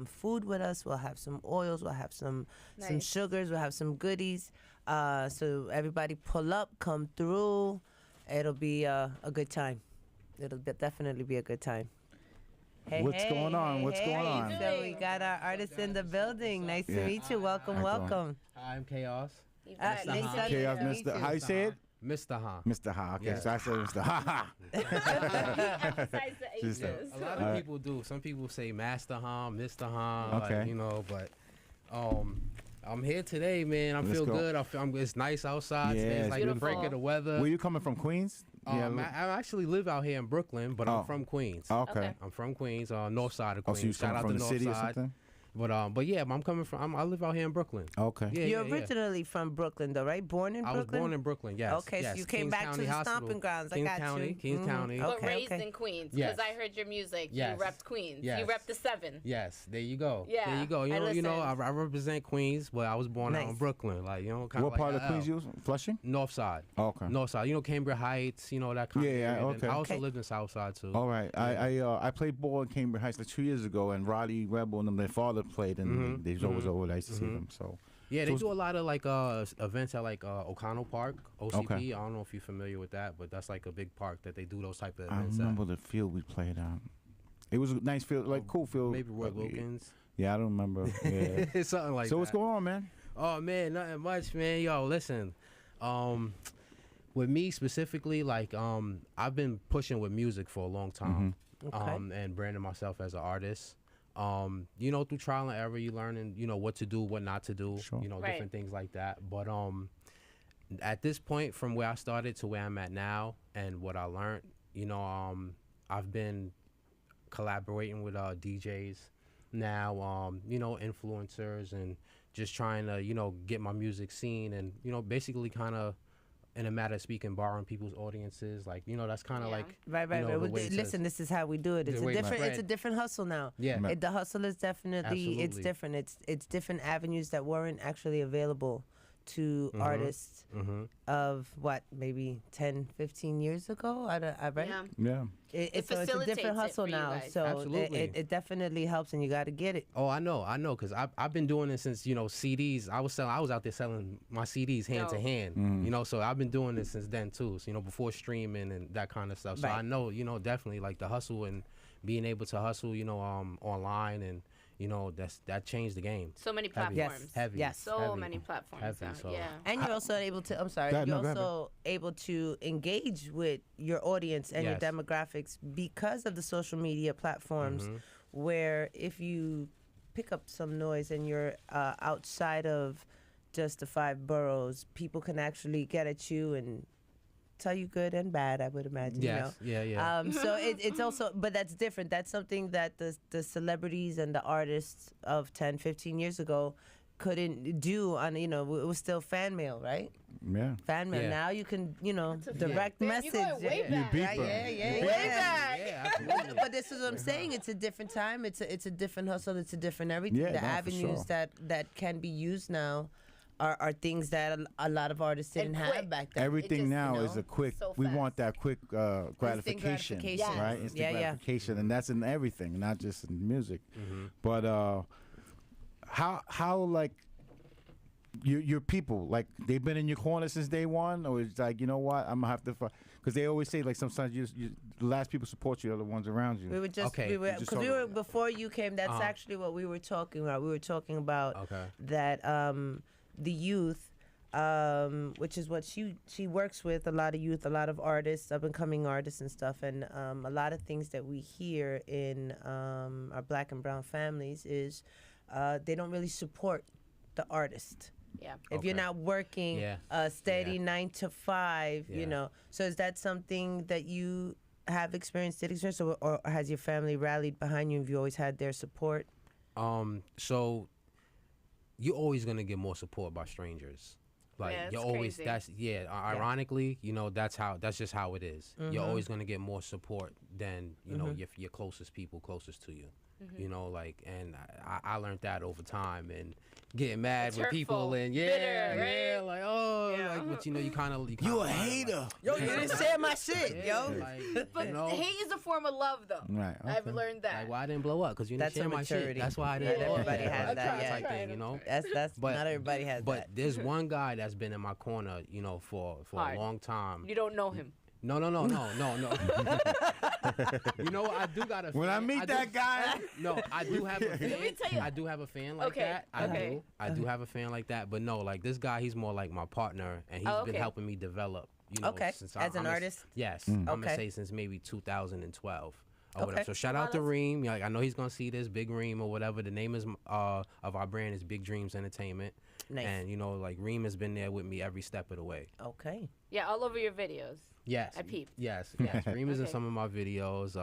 food with us. We'll have some oils. We'll have some Nice. sugars. We'll have some goodies. So everybody pull up, come through. It'll be a good time. It'll definitely be a good time. Hey, What's going on? What's going on? So we got our artists in the building. Nice to Yeah. meet you. Welcome, How you doing? welcome. I'm Chaos. You Ah, got nice nice to to meet Chaos, you. Mr. How you say it? Mr. Han. Mr. Ha. Okay, Yeah. so I said Mr. Ha Ha. Emphasize the Just, H's. A lot of people do. Some people say Master Han, Mr. Han, Okay. but I'm here today, man. I Let's feel go. good. it's nice outside. Yeah, Today. It's it's like the break beautiful. of the weather. Where you coming from, Queens? I actually live out here in Brooklyn, but Oh. I'm from Queens. Okay. Okay. I'm from Queens, north side of Oh, Queens. so you Shout coming out from the the north city or side. something? But yeah, I live out here in Brooklyn. Okay. Yeah, You're yeah. originally from Brooklyn, though, right? Born in I was Brooklyn? born in Brooklyn. Yes. Okay, so yes. you came Kings back to County the Hospital. stomping grounds. I Kings got County, you. Kings Mhm. County. But Okay, raised okay. in Queens, Yes. because I heard your music. Yes. You repped Queens. Yes. You repped the 7. Yes, there you go. Yeah, there you go. You I know, I listened. represent Queens, but I was born out in Nice. Brooklyn, kind What of like part of LL. Queens you was? Flushing? North side. Okay. North side. Cambria Heights. That kind Yeah, of yeah, area. And okay. I also Okay. lived in South Side too. All right. I played ball in Cambridge Heights like 2 years ago, and Roddy Rebel and them, their father played, and they was always over. I used to see them. So Yeah, So they do a lot of events at O'Connell Park, OCP. Okay. I don't know if you're familiar with that, but that's like a big park that they do those type of I events remember the field we played on. It was a nice field, like cool at. field. Maybe Roy but- Wilkins. Yeah, I don't remember. Yeah. Something like So that. what's going on, man? Oh man, nothing much, man. Yo, listen. With me specifically, I've been pushing with music for a long time. Okay. And branding myself as an artist. Through trial and error, you learning, what to do, what not to do, Sure. Right. different things like that. But at this point, from where I started to where I'm at now, and what I learned, I've been collaborating with DJs now, influencers, and just trying to, get my music seen, and basically kind of, in a matter of speaking, borrowing people's audiences, that's kind of Yeah. like Right. the Well, way to- listen, this is how we do it. It's the a way to different. It's a spread. different hustle now. Yeah. Right. The hustle is definitely. It's Absolutely. different. It's different avenues that weren't actually available to artists of maybe 10, 15 years ago. I right. Yeah. Yeah. It's so it's a facilitates different it hustle for you now. guys. So Absolutely. it definitely helps, and you got to get it. Oh, I know, because I've been doing it since CDs. I was out there selling my CDs hand to Dope. hand. So I've been doing this since then too. So before streaming and that kind of stuff. So Right. I know, definitely like the hustle and being able to hustle, online, and that changed the game. So many Heavy. platforms. Heavy. Yes. So Heavy. many platforms Heavy, now. so- Yeah. And you're also able to. I'm sorry. Go ahead, You're no, go ahead, also able to engage with your audience and your Yes. demographics because of the social media platforms. Where if you pick up some noise and you're outside of just the 5 boroughs, people can actually get at you and tell you good and bad. I would imagine. Yes. You know? Yeah. So it's also, but that's different. That's something that the celebrities and the artists of 10, 15 years ago couldn't do on, it was still fan mail, right? Yeah. Fan mail. Yeah. Now you can, direct Damn, message. you're going way Yeah. back. beat Right, them. yeah. Way back. Yeah, absolutely. But this is what I'm saying. It's a different time. It's a different hustle. It's a different everything. Yeah, The no, for avenues sure. that can be used now are things that a lot of artists didn't And have quick. back then. Everything just, now you is know, a quick. so We fast. want that quick gratification, gratification. Yes. right? Instant Yeah, yeah. gratification, and that's in everything, not just in music. But how like your people, like they've been in your corner since day one, or it's like, you know what, I'm gonna have to, because they always say like sometimes the last people support you are the ones around you. We were just Okay. we were Just because we talking were about that. before you came. That's actually what we were talking about. We were talking about Okay. that the youth, which is what she works with a lot of youth, a lot of artists, up and coming artists and stuff, and a lot of things that we hear in our Black and brown families is they don't really support the artist. Yeah. If you're Okay. not working Yeah. a steady Yeah. 9 to 5, you Yeah. know. So is that something that you have experienced, did experience, or has your family rallied behind you? Have you always had their support? So you're always gonna get more support by strangers. Like Yeah, you're it's always crazy. ironically, you know, that's just how it is. Mm-hmm. You're always gonna get more support than, you know, your closest people closest to you. Mm-hmm. You know, like, and I learned that over time, and getting mad It's with people, hurtful, and bitter, right? like, oh, Yeah. like, but you know, you kind of You a hater. Yo, you didn't share my shit, yo. like, But you know, hate is a form of love, though. Right. I've okay. learned that. like, why I didn't blow up? Because you didn't That's a share my shit. maturity. That's why I Not didn't blow up. everybody has Like, that, type yeah. thing, you know. That's But- not everybody has But that. there's one guy that's been in my corner, you know, for Hard. a long time. You don't know him. No. You know what? I do got a fan. When I meet that guy, No, I do have a fan. me tell you. I do have a fan like Okay, that. okay. I do have a fan like that. But no, like this guy, he's more like my partner, and he's Oh, been okay. helping me develop. You know, Okay, since as an artist? Yes, I'm gonna Okay. say since maybe 2012. Or Okay. whatever. So shout Wow, out to that's- Reem. Like I know he's gonna see this, Big Reem or whatever. The name is of our brand is Big Dreams Entertainment. Nice. And you know, like Reem has been there with me every step of the way. Okay. Yeah, all over your videos. Yes. I peeped. Yes. Reem is in Okay. some of my videos.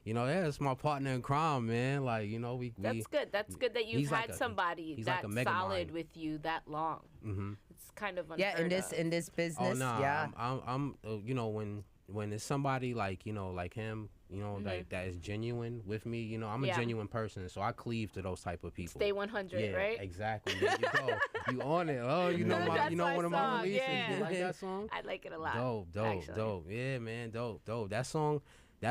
You know, yeah, it's my partner in crime, man. Like, you know, we That's good. That's good that you've he's like had a- somebody he's like that a mega solid mind. with you that long. Mhm. It's kind of Yeah, in unheard this of. in this business, Oh no, yeah. I'm you know, when it's somebody like, you know, like him, you know, like that is genuine with me, you know, I'm a Yeah. genuine person, so I cleave to those type of people. Stay 100, yeah, right? Exactly. There you go. You on it. Oh, you know That's you know my one of my song, releases. yeah. You like that song? I like it a lot. Dope. actually. Yeah, man, dope. That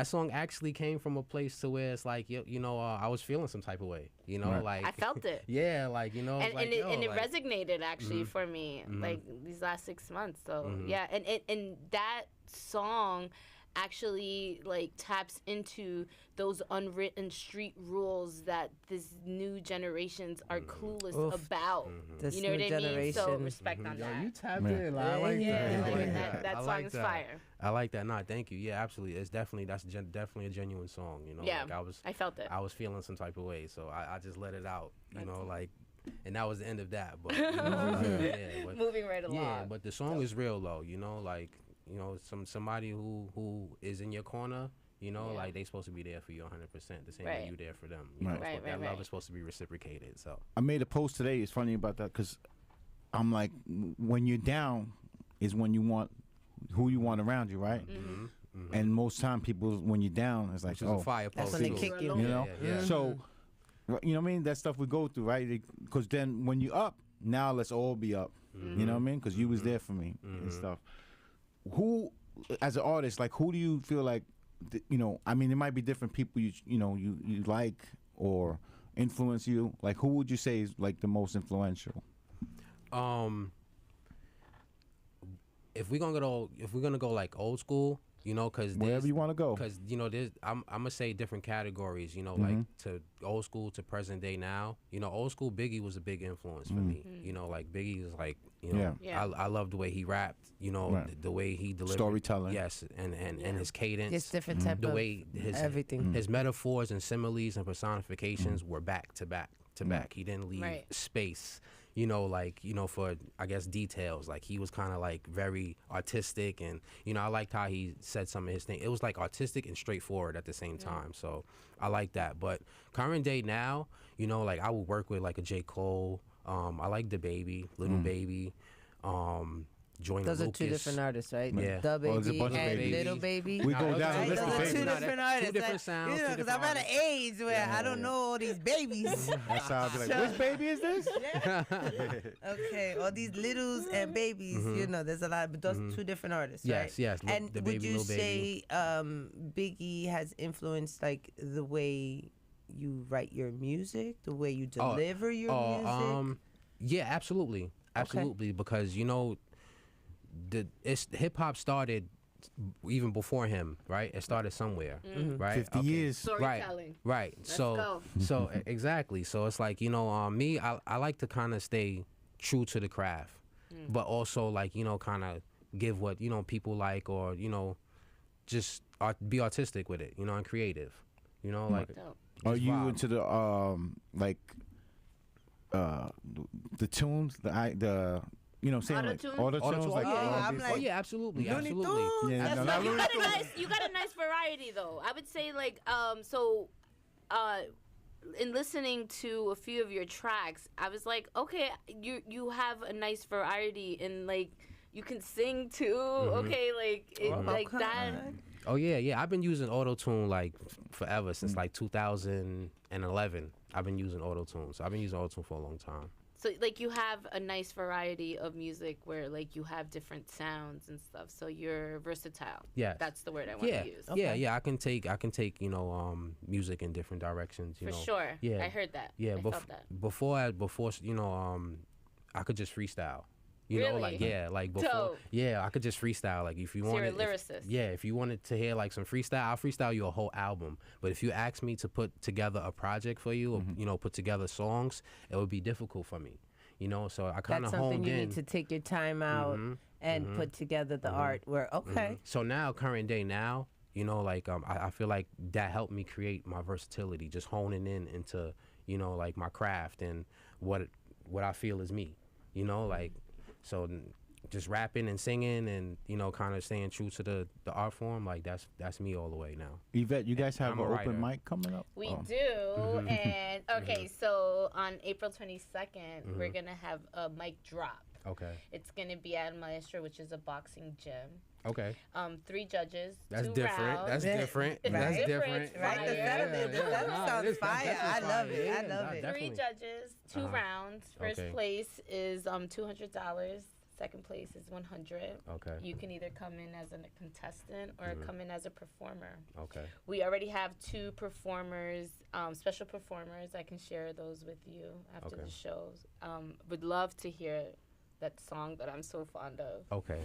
song actually came from a place to where it's like, you know, I was feeling some type of way, you know, Right. like I felt it. yeah, like, you know, And, like, and, it, yo, and it like, resonated actually for me like these last 6 months. So yeah, and that song actually like taps into those unwritten street rules that these new generations are clueless Oof. about. This You know new what I mean? So generation. respect on Yo, that. you tapped Yeah. in. Like, I like Yeah, that. I like like that I song like is that. fire. I like that. Nah, thank you. Yeah, absolutely. It's definitely definitely a genuine song. You know, Yeah, like I felt it. I was feeling some type of way, so I just let it out. You know, like, and that was the end of that. But you know, yeah, but, Moving right along. yeah, but the song is real though. You know, like, you know, somebody who is in your corner. You know, Yeah. like they supposed to be there for you 100%. The same Right. way you there for them. You Right. know, Right, that right, love right. is supposed to be reciprocated. So I made a post today. It's funny about that because I'm like, when you're down is when you want who you want around you, right? And most time people, when you're down, it's like, which is a oh, fire That's post when they too. kick you. you know. Yeah, yeah. So, you know what I mean? That stuff we go through, right? Because then when you up, now let's all be up. You know what I mean? Because you was there for me and stuff. Who, as an artist, like who do you feel like, you know? I mean, it might be different people you like or influence you. Like who would you say is like the most influential? If we're gonna go like old school, you know, because Wherever you want to go. because you know, I'm gonna say different categories, you know, like to old school to present day now. You know, old school Biggie was a big influence for me. You know, like Biggie is like, you know, Yeah. I love the way he rapped. You know, Right. the way he delivered Storytelling. Yes, and his cadence. It's different type the of way his everything. his metaphors and similes and personifications were back to back to back. He didn't leave Right. space, you know, like, you know, for I guess details. Like he was kind of like very artistic, and you know, I liked how he said some of his things. It was like artistic and straightforward at the same time. So I like that. But current day now, you know, like I would work with like a J. Cole. I like the Baby, Little Baby. Joyner Those are Lucas. two different artists, right? Yeah. The Oh, there's a Baby bunch of and babies. Little Baby. We go Nah, down Right? the Those list of are babies. two Nah, different two artists. different like, sounds, You know, two because I'm at different an age where I don't know all these babies. That's how I'd be like, which baby is this? Okay, all these littles and babies, you know, there's a lot, but those two different artists, Yes, right? yes, And the would Baby, you Lil Baby. say Biggie has influenced like the way you write your music, the way you deliver your music? Yeah, absolutely. absolutely, because you know, it's hip hop started even before him, right? It started somewhere, right? 50 years. Storytelling. Right. Let's so go. so exactly. So it's like, you know, me, I like to kind of stay true to the craft, but also like, you know, kind of give what, you know, people like, or, you know, just be artistic with it, you know, and creative, you know, like. Dope. Are just you vibe. into the like the tunes, the you know what I'm saying, like Auto-tune? auto-tunes, like I'm these- like, Oh yeah, absolutely, Looney absolutely. Tunes. Yeah, That's no, what not You Looney got a Tunes. nice variety though. I would say like in listening to a few of your tracks, I was like, okay, you have a nice variety, and like you can sing too. Okay, like like that. Oh yeah. I've been using auto-tune like forever, since like 2011. I've been using auto-tune, so I've been using auto-tune for a long time. So like you have a nice variety of music where like you have different sounds and stuff. So you're versatile. Yes. That's the word I want to use. Yeah. I can take you know, music in different directions. You For know. sure. Yeah. I heard that. Yeah, I felt that. before you know, I could just freestyle. You know, like Really? like before, Dope. I could just freestyle. Like if you So you're wanted, a lyricist. if you wanted to hear like some freestyle, I'll freestyle you a whole album. But if you ask me to put together a project for you, or you know, put together songs, it would be difficult for me. You know, so I kind That's of something honed you in. need to take your time out and put together the art. Where So now, current day now, you know, like I feel like that helped me create my versatility, just honing in into, you know, like my craft and what I feel is me. You know, like so. Just rapping and singing and, you know, kind of staying true to the art form, like that's me all the way now. Yvette, you guys have I'm an a writer. open mic coming up? We Oh. do. And okay, so on April 22nd, we're going to have a mic drop. Okay. It's going to be at Maestro, which is a boxing gym. Okay. 3 judges. That's 2 different. rounds. That's different. It's That's different, different. right? The Yeah, setup Nah, sounds it is- fire. that's I love it. fire. I love Yeah, it. definitely. 3 judges, 2 rounds. First Okay. place is $200. Second place is $100. Okay. You can either come in as a contestant or come in as a performer. Okay. We already have 2 performers, special performers. I can share those with you after Okay. the shows. Would love to hear that song that I'm so fond of. Okay.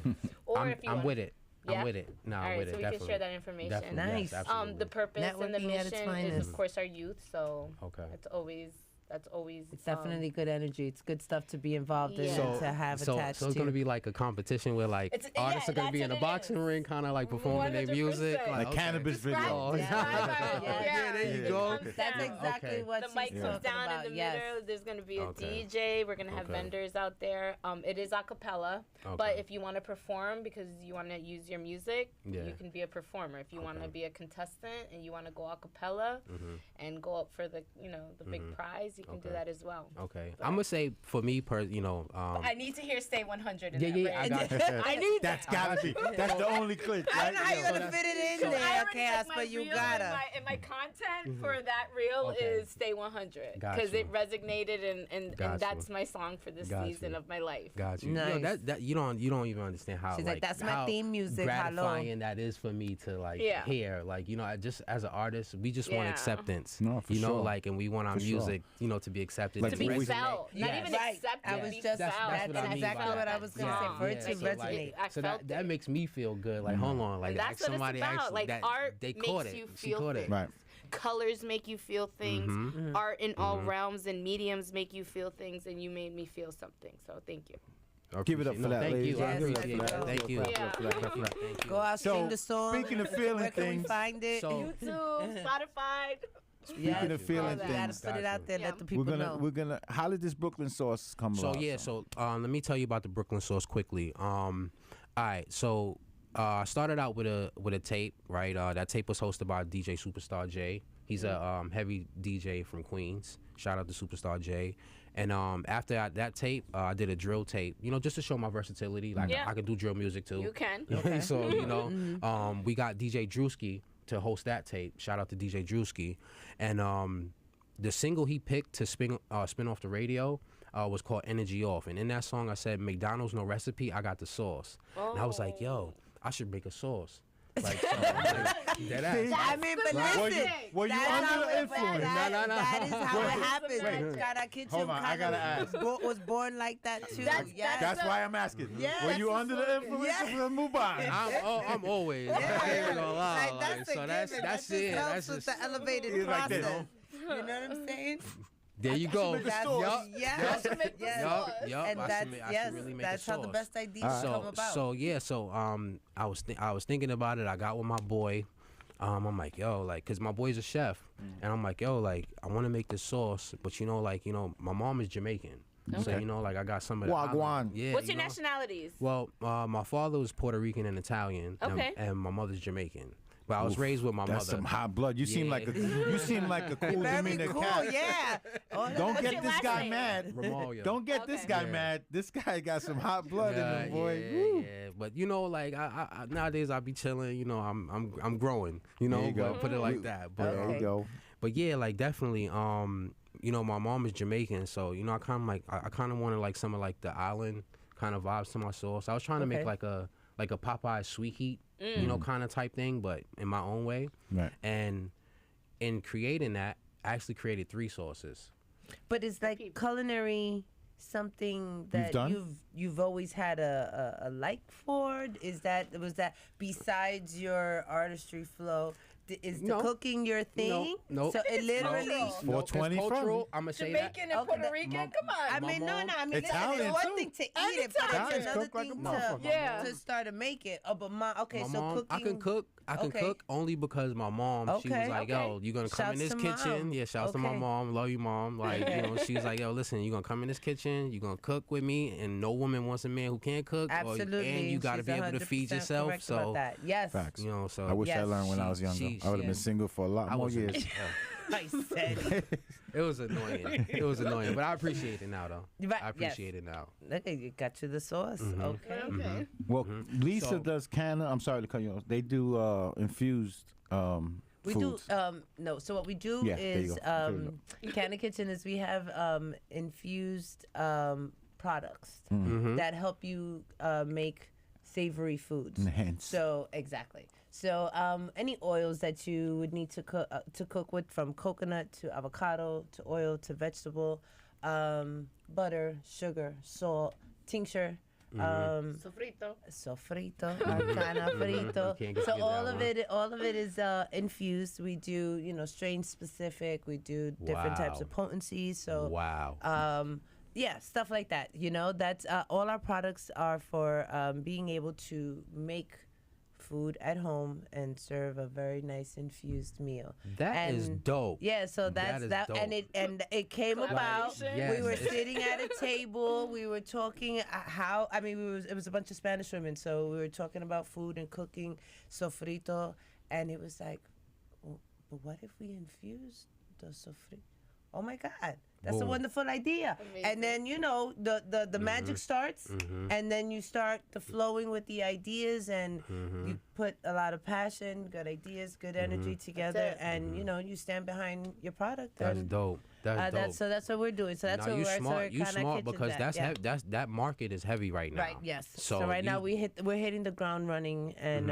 Or I'm, if you I'm want, with it. Yeah? I'm with it. No, all I'm right, with so it. we Definitely. can share that information. Definitely. Nice. Yes, absolutely. The purpose and the Networking at its mission is, finest. of course, our youth. So Okay. that's always It's definitely good energy. It's good stuff to be involved in Yeah. and to have attached so it's to. gonna be like a competition where like It's- artists yeah, are gonna be that's in a what it boxing is. ring, kind of like performing their music, 100%. Like okay. cannabis Describe- video. Oh, describe our- Yeah, there you it go. comes That's down. exactly Okay. what The she's mic talking comes down about. in the Yes. middle. There's going to be a Okay. DJ. We're going to have Okay. vendors out there. It is a cappella. But Okay. if you want to perform because you want to use your music, Yeah. you can be a performer. If you want to Okay. be a contestant and you want to go a cappella and go up for the the big prize, you can do Okay. that as well. Okay. I'm gonna say for me, I need to hear "Stay 100" in Yeah, that yeah, I bridge. got you. I need That's that. gotta be. That's the only clip, I right? don't know how you're Yo. gonna fit it in So I there, already, Chaos, my but you reel gotta. And my content for that reel Okay. is "Stay 100" Got because you. it resonated and Got you. that's my song for this Got season you. of my life. Got you. Nice. That you don't even understand how She's like, "That's my how theme music, hello." gratifying that is for me to like Yeah. hear. Like, I just as an artist, we just want Yeah. acceptance. No, for you know, sure. like, and we want our For sure. music, to be accepted. Like To be we- felt, not Yes. even Right. accepted. I was be just- felt. that's what I mean exactly by what that. I was gonna say. song. For it to Like, resonate. I So felt that it. makes me feel good. Like, hold on, like And that's what somebody it's about. actually Like that art they makes caught it. you She feel caught it. things. Right. Colors make you feel things. Mm-hmm. Art in all realms and mediums make you feel things, and you made me feel something. So thank you. I Give it up appreciate- for that, Thank ladies. you. I Yes, appreciate let's it. go. Thank you. Yeah. Thank you. Go out, So, sing the song. speaking of feeling Where can we things- find it? So- YouTube, Spotify. Speaking of feeling All that. You gotta things, put it out there. Yeah. Let the people know. we're gonna. How did this Brooklyn sauce come So about? yeah, so let me tell you about the Brooklyn Sauce quickly. All right, so I started out with a tape, right? That tape was hosted by DJ Superstar J. He's a heavy DJ from Queens. Shout out to Superstar J. And after that tape, I did a drill tape, just to show my versatility. Like Yeah. I can do drill music too. You can. So we got DJ Drewski to host that tape. Shout out to DJ Drewski, and the single he picked to spin off the radio was called Energy Off, and in that song I said, McDonald's no recipe, I got the sauce. And I was like, yo, I should make a sauce. Like, so, Dead ass. I mean, but Were listen. you under that's how the it- influence? That, No. that is how it Wait, happens. wait. Cara Kitchen Hold on, I kinda gotta ask. was born like that too. That's- yes. That's why I'm asking. Yeah, Were that's you the under the slogan. influence Yeah. of Mubin? I'm always. I ain't even gonna lie. Like, that's so a that's given. that's that just it. helps That's with just the elevated He's like process. this. You know what I'm saying? there you go. make a That's, sauce. Yup. yes, should make the yes. sauce. Yup. And I that's should I yes, should really make that's a how the sauce. best ideas Alright. come So about. I was thinking about it. I got with my boy. I'm like, yo, like, cause my boy's a chef, and I'm like, yo, like, I want to make this sauce, but my mom is Jamaican, so Okay. like, I got some of the Wagwan. island. Yeah. What's you your know? nationalities? Well, my father was Puerto Rican and Italian, Okay. and my mother's Jamaican. But I was Oof, raised with my That's mother. some hot blood. You seem Yeah. like a cool Very Dominican cool, cat. yeah. Oh, Don't What's get your this last guy name? mad. Romario. Don't get this Okay. guy Yeah. mad. This guy got some hot blood in him, boy. Yeah, Woo. yeah. But like I nowadays I be chilling. I'm growing. There you go. But put it like that. But There you go. but yeah, like definitely. My mom is Jamaican, so I kind of like I kind of wanted like some of like the island kind of vibes to my sauce. I was trying to make Okay. like a Popeye sweet heat, kind of type thing, but in my own way. Right. And in creating that, I actually created 3 sauces. But is like people. culinary something that done? you've always had a like for? Was that besides your artistry flow? Is the No. cooking your thing? Nope. So it literally. cultural. It's 420 it's from cultural. you. I'm gonna say that. Jamaican and Okay, Puerto that- Rican? Mom- Come on. I My mean, mom- no. I mean, Italian, it's one too. thing to eat it, but Anytime. it's another Cook like a thing motherfucker. Yeah. to start to make it. Oh, but okay, My so mom, cooking. I can cook. I can okay. cook only because my mom. She was Okay, like, okay. "Yo, you gonna come in Shouts this to kitchen?" mom. Yeah, shouts to my Okay. mom. Love you, mom. Like, she's like, "Yo, listen, you gonna come in this kitchen. You gonna cook with me, and no woman wants a man who can't cook. Absolutely. and you gotta She's be able to feed 100% yourself. correct about So, that. Yes. Facts. so I wish I Yes, learned when I she- was younger. she- I would have been she- single for a lot I more was. years. I said. It was annoying. It was annoying, but I appreciate it now, though. Right, I appreciate it now. Okay, you got you the sauce. Okay. Okay. Well, Lisa So- does Canada. I'm sorry to cut you off. They do infused We foods. do no. So what we do Yeah, there you is go. There you Canna Kitchen is we have infused products Mm-hmm. that help you make savory foods. Enhance. So exactly. So any oils that you would need to cook with, from coconut to avocado to oil to vegetable, butter, sugar, salt, tincture. Sofrito. Sofrito, arcana frito. Can't get So that all of one. it is infused. We do strain specific. We do different types Wow. of potencies. So Wow. yeah, stuff like that. That's all our products are for being able to make food at home and serve a very nice infused meal. That is and- dope. Yeah, so That that's is that, dope. and it came about. Collaboration. We were Yes. sitting at a table. We were talking it was a bunch of Spanish women, so we were talking about food and cooking, sofrito, and it was like, well, but what if we infuse the sofrito? Oh my God, that's a Boom. wonderful idea. And then the magic starts, and then you start the flowing with the ideas, and you put a lot of passion, good ideas, good energy together, it. and you stand behind your product. That's and, dope. That's dope. that's what we're doing. So that's Now what you we're smart. You Kinda smart Kitchen's because at, that's yeah. that market is heavy right now. Right. Yes. So, So right now you- we're hitting the ground running, and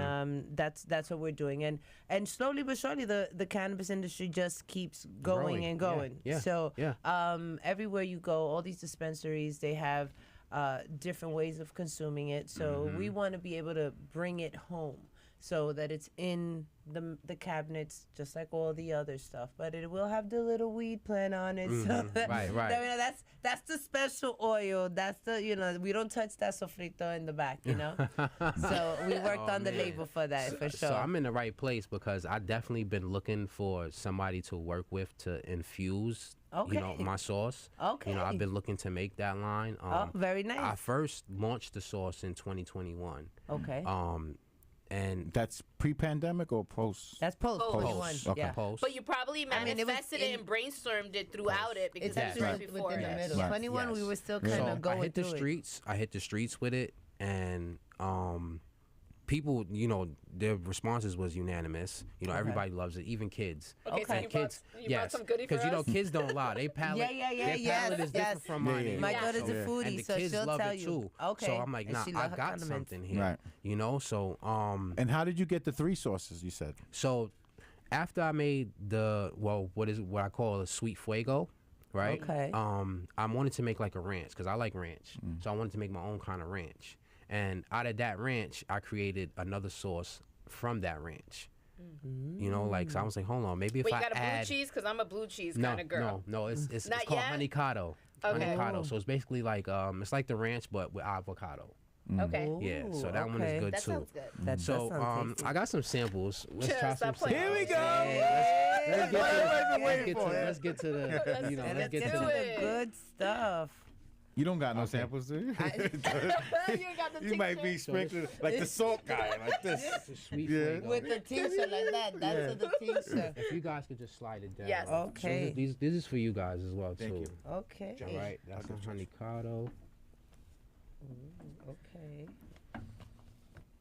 that's what we're doing, and slowly but surely the cannabis industry just keeps going Growing. and Yeah, going. yeah, So yeah. everywhere you go, all these dispensaries, they have different ways of consuming it. So we want to be able to bring it home, so that it's in the cabinets just like all the other stuff, but it will have the little weed plant on it. So that, Right. that's the special oil. That's the we don't touch that sofrito in the back. So we worked on the man. label for that for sure. So I'm in the right place because I definitely been looking for somebody to work with to infuse, Okay. my sauce. Okay. I've been looking to make that line. Oh, very nice. I first launched the sauce in 2021. Okay. And That's pre-pandemic or post? That's post Post. 21. Okay. Yeah. post. But you probably I mean, it was manifested it and brainstormed it throughout it because It's it was actually right before within the it. middle. Right. 21, we Yes. were still Yeah. kind So of going I hit the through it. streets. I hit the streets with it, and people, you know, their responses was unanimous. You know, Okay. everybody loves it, even kids. Okay, so Okay. you Kids, brought some goodie for because you know us? kids don't lie. They palate, Yeah, their yes, palate is different yes. from mine. Yeah, yeah. My Yeah. daughter's a Yeah. foodie, And the so kids she'll love tell it you. too. Okay. So I'm like, And nah, she I love her got condiments. something here. Right. You know, so And how did you get the 3 sauces? You said. so after I made what I call a sweet fuego, right? Okay. I wanted to make like a ranch because I like ranch, so I wanted to make my own kind of ranch. And out of that ranch, I created another sauce from that ranch. You know, like so I was like, hold on, maybe if Wait, you I got a blue add cheese? Because I'm a blue cheese no, kind of girl. no, it's Not called yet? honeycotto. Okay. Honeycotto. So it's basically like it's like the ranch but with avocado. Okay. Yeah, so Ooh, that one is okay. good That too. sounds good. That So does sound tasty. I got some samples. Let's try some Stop playing. samples. Here we go. Let's get to Everybody's been waiting let's for it. let's get to the you know And let's let's get get to to the it. the good stuff. You don't got no Okay. samples, do you? You ain't got the You might be tincture? sprinkling like the salt guy, like this. sweet Yeah. fuego. With the t-shirt like that. That's the t-shirt. If you guys could just slide it down. Yes. Okay. So this is for you guys as well Thank too. you. Okay. All right, that's some honeycotto. Okay.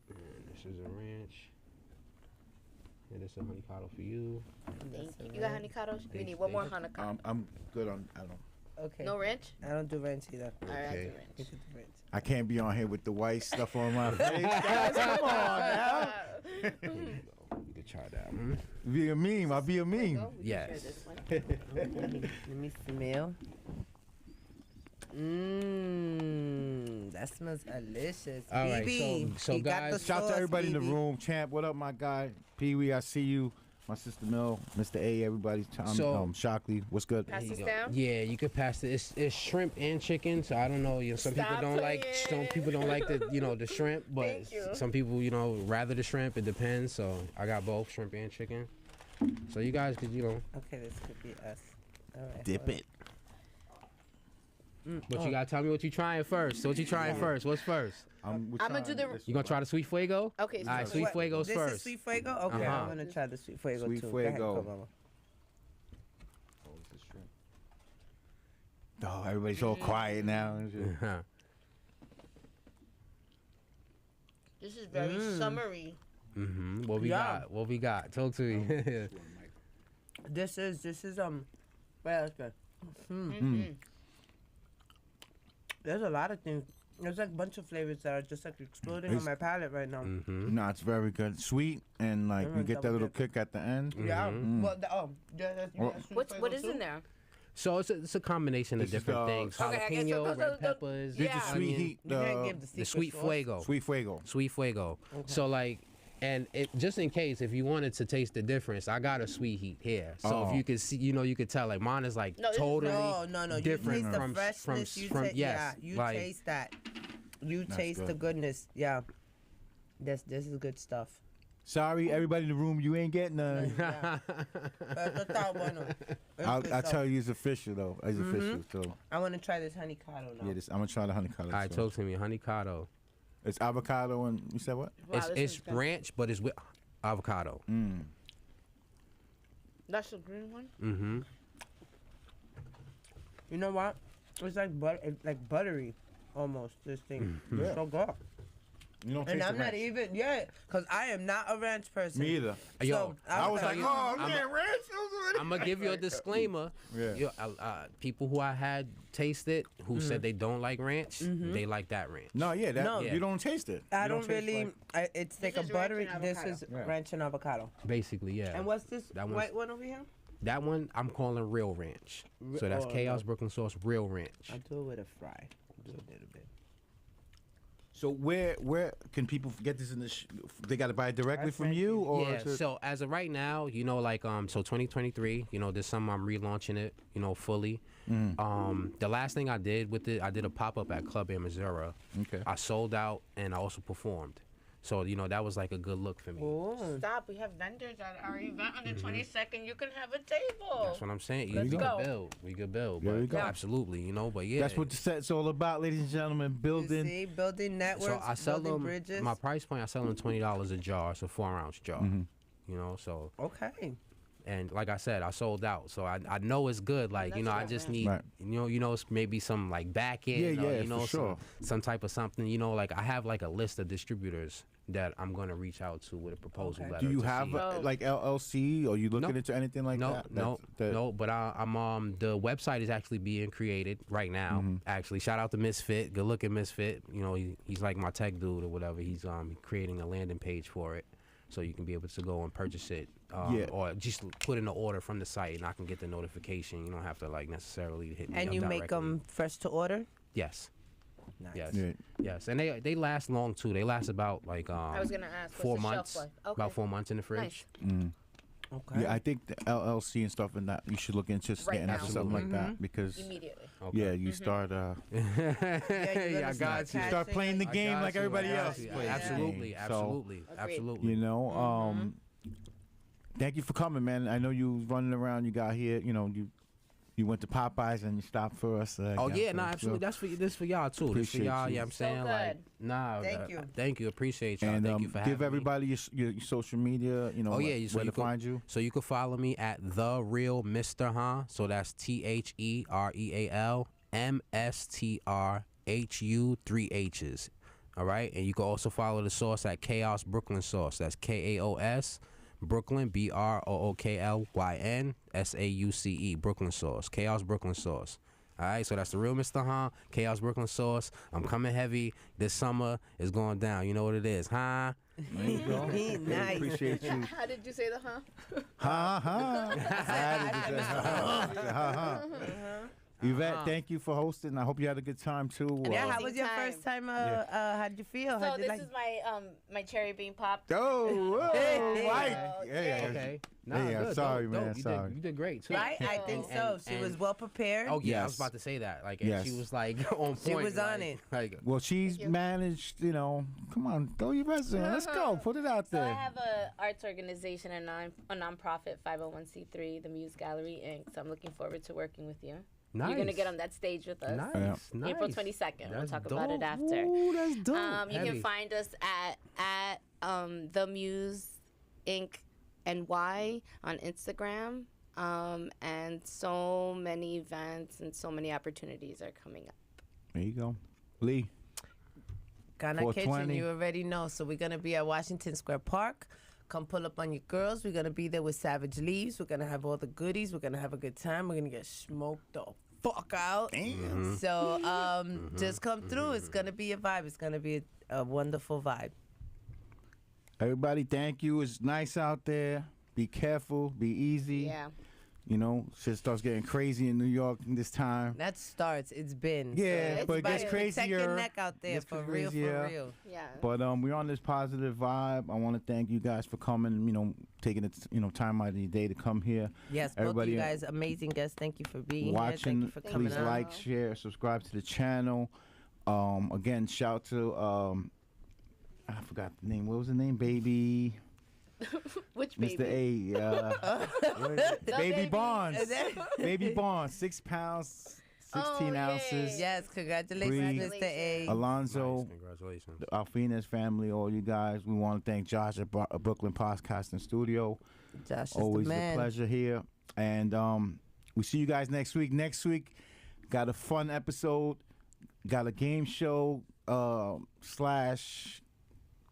And this is a ranch. And this is a honeycotto for you. Thank you. You got honeycotto? We need one more honeycotto. I'm good on. I don't. Okay. No ranch? I don't do ranch either. All right, Okay. I do You ranch. should do ranch. I can't be on here with the white stuff on my face. Guys, come on now. You could try that one. Be a meme. I'll be a meme. Go. We can Yes. share this one. Let me smell. Mmm, that smells delicious. All right, BB, so he got the guys- Shout out to sauce, everybody in the BB. room. Champ, what up, my guy? Pee Wee, I see you. My sister Mill, Mr. A, everybody. So- Shockley, what's good? Pass There this you go. down? Yeah, you could pass it. It's shrimp and chicken, so I don't know. You know, some Stop people don't like playing. the shrimp, but Thank you. some people rather the shrimp. It depends. So I got both shrimp and chicken. So you guys could Okay, this could be us. All right. Dip hold on. it. but you gotta tell me what you trying first. So what you trying first? What's first? I'ma do the- You gonna try the sweet fuego? Okay, All right, so sweet What, fuego's this first. is sweet fuego? Okay, Uh-huh. I'm gonna try the sweet fuego Sweet too. Go ahead, fuego. go, mama. Oh, everybody's all quiet now. and shit. this is very summery. Mm-hmm. What we Yeah. got? What we got? Talk to me. This is well, that's good. Mm-hmm. There's a lot of things. There's like a bunch of flavors that are just like exploding on It's- my palate right now. Mm-hmm. No, it's very good. Sweet and like you get that little kick at the end. Yeah. Mhm. Well, yeah, that's Well- sweet What fuego is too? in there? So it's a combination of This is different the- things. Okay, I guess Jalapeno, so- red peppers, This Yeah. is sweet onion, heat. You can't give The the sweet sauce. fuego. sweet fuego. Sweet fuego. So like, and it just in case if you wanted to taste the difference, I got a sweet heat here. So Oh. if you could see, you could tell like mine is like No, this is totally No. different You taste the from freshness. You from ta- yeah, yes, you like, taste that. You That's taste the good. goodness. Yeah. This is good stuff. Sorry, everybody in the room, you ain't getting none. Yeah. Pero está bueno. It's I'll good tell stuff. you, it's official though. It's official. So I want to try this honeycotto now. yeah, I'm gonna try the honeycotto. All right, sauce. talk to me, honeycotto. It's avocado and you said what? Wow, it's this it's is good. ranch, but it's with avocado. That's the green one? Mm-hmm. You know what? It's like buttery, almost. This thing. Mm-hmm. It's so good. You don't And taste I'm the not ranch. even because I am not a ranch person. Me either. Yo, I was like, you- oh, I'm getting ranch. I'm gonna give you a disclaimer. Yeah. Yo, people who I had tasted who said they don't like ranch, they like that ranch. No, yeah, that No. you don't taste it. I You don't taste really. like- It's like a is ranch buttery. and This avocado. is Yeah. ranch and avocado. Basically, yeah. And what's this That one's- white one over here? That one I'm calling real ranch. So that's oh, Chaos no. Brooklyn sauce, real ranch. I do it with a fry. Do a little bit. So where can people get this in the? They got to buy it directly That's from right. you, or Yeah. is it- So as of right now, like so 2023, this summer I'm relaunching it, fully. The last thing I did with it, I did a pop up at Club Air Missouri. Okay. I sold out and I also performed. So that was like a good look for me. Oh. Stop. We have vendors at our event on the 22nd. You can have a table. That's what I'm saying. Let's We go. could build. We could build. There But we go. absolutely, but yeah. That's what the set's all about, ladies and gentlemen. You Building. see, building networks, So I sell building them. bridges. My price point, I sell them $20 a jar. It's a 4-ounce jar. So Okay. and like I said, I sold out. So I know it's good. Like That's I good, just man. need Right. it's maybe some like back end. Yeah, or, yeah, for sure. some type of something. Like I have like a list of distributors that I'm going to reach out to with a proposal Okay. letter. Do you to have see. like LLC, or you looking No. into anything like No, that? no, no. But I'm the website is actually being created right now. Actually, shout out to Misfit, good looking Misfit. You know, he's like my tech dude or whatever. He's creating a landing page for it, so you can be able to go and purchase it, Yeah. or just put in the order from the site, and I can get the notification. You don't have to like necessarily hit me And up you make directly. them fresh to order. Yes, Nice. yes, Yeah. yes, and they last long too. They last about like I was gonna ask. What's 4 the months, Shelf life? Okay. about 4 months in the fridge. Nice. Okay. Yeah, I think the LLC and stuff and that you should look into Right getting into now. something like Mm-hmm. that because Immediately. Okay. yeah, you start you're yeah, gonna I start got you. cashing start playing the I game got like you, everybody I got else. you. plays the Absolutely, game. So, absolutely, Agreed. absolutely. you know, thank you for coming, man. I know you was running around. You got here. You know, you went to Popeyes and you stopped for us. Oh yeah, no, absolutely. That's for this for y'all too. This for Appreciate y'all. you. Yeah, I'm So saying like, good. nah. Thank you. Thank you. Appreciate y'all. And Thank you for having give me. everybody your social media. You know, Oh yeah, so where you to could find you. So you can follow me at the real Mr. So that's TheReal MSTRHU 3 H's. All right, and you can also follow the sauce at Chaos Brooklyn Sauce. That's KAOS Brooklyn BROOKLYN SAUCE Brooklyn Sauce. Chaos Brooklyn Sauce. All right, so that's the real Mr. Chaos Brooklyn Sauce. I'm coming heavy. This summer is going down. You know what it is, huh? There you go. Nice. Appreciate you. How did you say the huh? Ha ha. Ha ha. Yvette, thank you for hosting. I hope you had a good time too. Yeah, how Amazing was your time. first time? How did you feel? So How'd you this like? is my cherry bean pop. Oh, whoa, Hey. Mike. Yeah. Okay. Yeah, good. sorry, Dope, man, dope. sorry. You did great too. Right, I think so. She was well prepared. Oh yeah, I was Yes. about to say that. Like, and Yes. she was like on point. She was on like- it. Like, Well, she's you. managed, you know, come on, throw your resume. Let's go. Put it out So I there. have a arts organization, a nonprofit 501c3, the Muse Gallery Inc. So I'm looking forward to working with you. nice. You're gonna get on that stage with us. Nice, nice. April 22nd. We'll That's talk about it dope. after. Ooh, that's dope. You Heavy. can find us at the Muse Inc. NY on Instagram. And so many events and so many opportunities are coming up. There you go. Lee. Ghana 420. Kitchen, you already know. So we're gonna be at Washington Square Park. Come pull up on your girls. We're gonna be there with Savage Leaves. We're gonna have all the goodies. We're gonna have a good time. We're gonna get smoked the fuck out. Damn. So just come through. It's gonna be a vibe. It's gonna be a wonderful vibe. Everybody, thank you. It's nice out there. Be careful. Be easy. Yeah. You know, shit starts getting crazy in New York this time. That starts. It's been. Yeah, so but it gets everybody protect crazier. your neck out there Gets for real. crazier. For real. Yeah. But we're on this positive vibe. I want to thank you guys for coming. You know, taking it, time out of your day to come here. Yes, both of Everybody you guys, amazing guests. Thank you for being here. Thank Watching, you for coming please out. like, share, subscribe to the channel. Again, shout to I forgot the name. What was the name? Baby. Which baby? Mr. A. What is it? The Baby baby. Bonds. Baby Bonds. 6 pounds, 16 Oh, yay. ounces. Yes, congratulations, Bree. Mr. A. Alonzo, Nice, congratulations. the Alfines family, all you guys. We want to thank Josh at Brooklyn Podcasting Studio. Josh is Always the a man. pleasure here. And we see you guys next week. Next week, got a fun episode. Got a game show /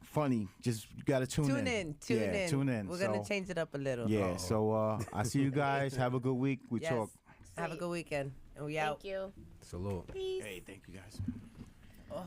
funny. Just got to tune in. Tune in. Tune in. We're So, gonna change it up a little. Yeah. So I see you guys. Have a good week. We Yes. talk. Have a good weekend, and we out. Thank you. Salute. Peace. Hey, thank you guys.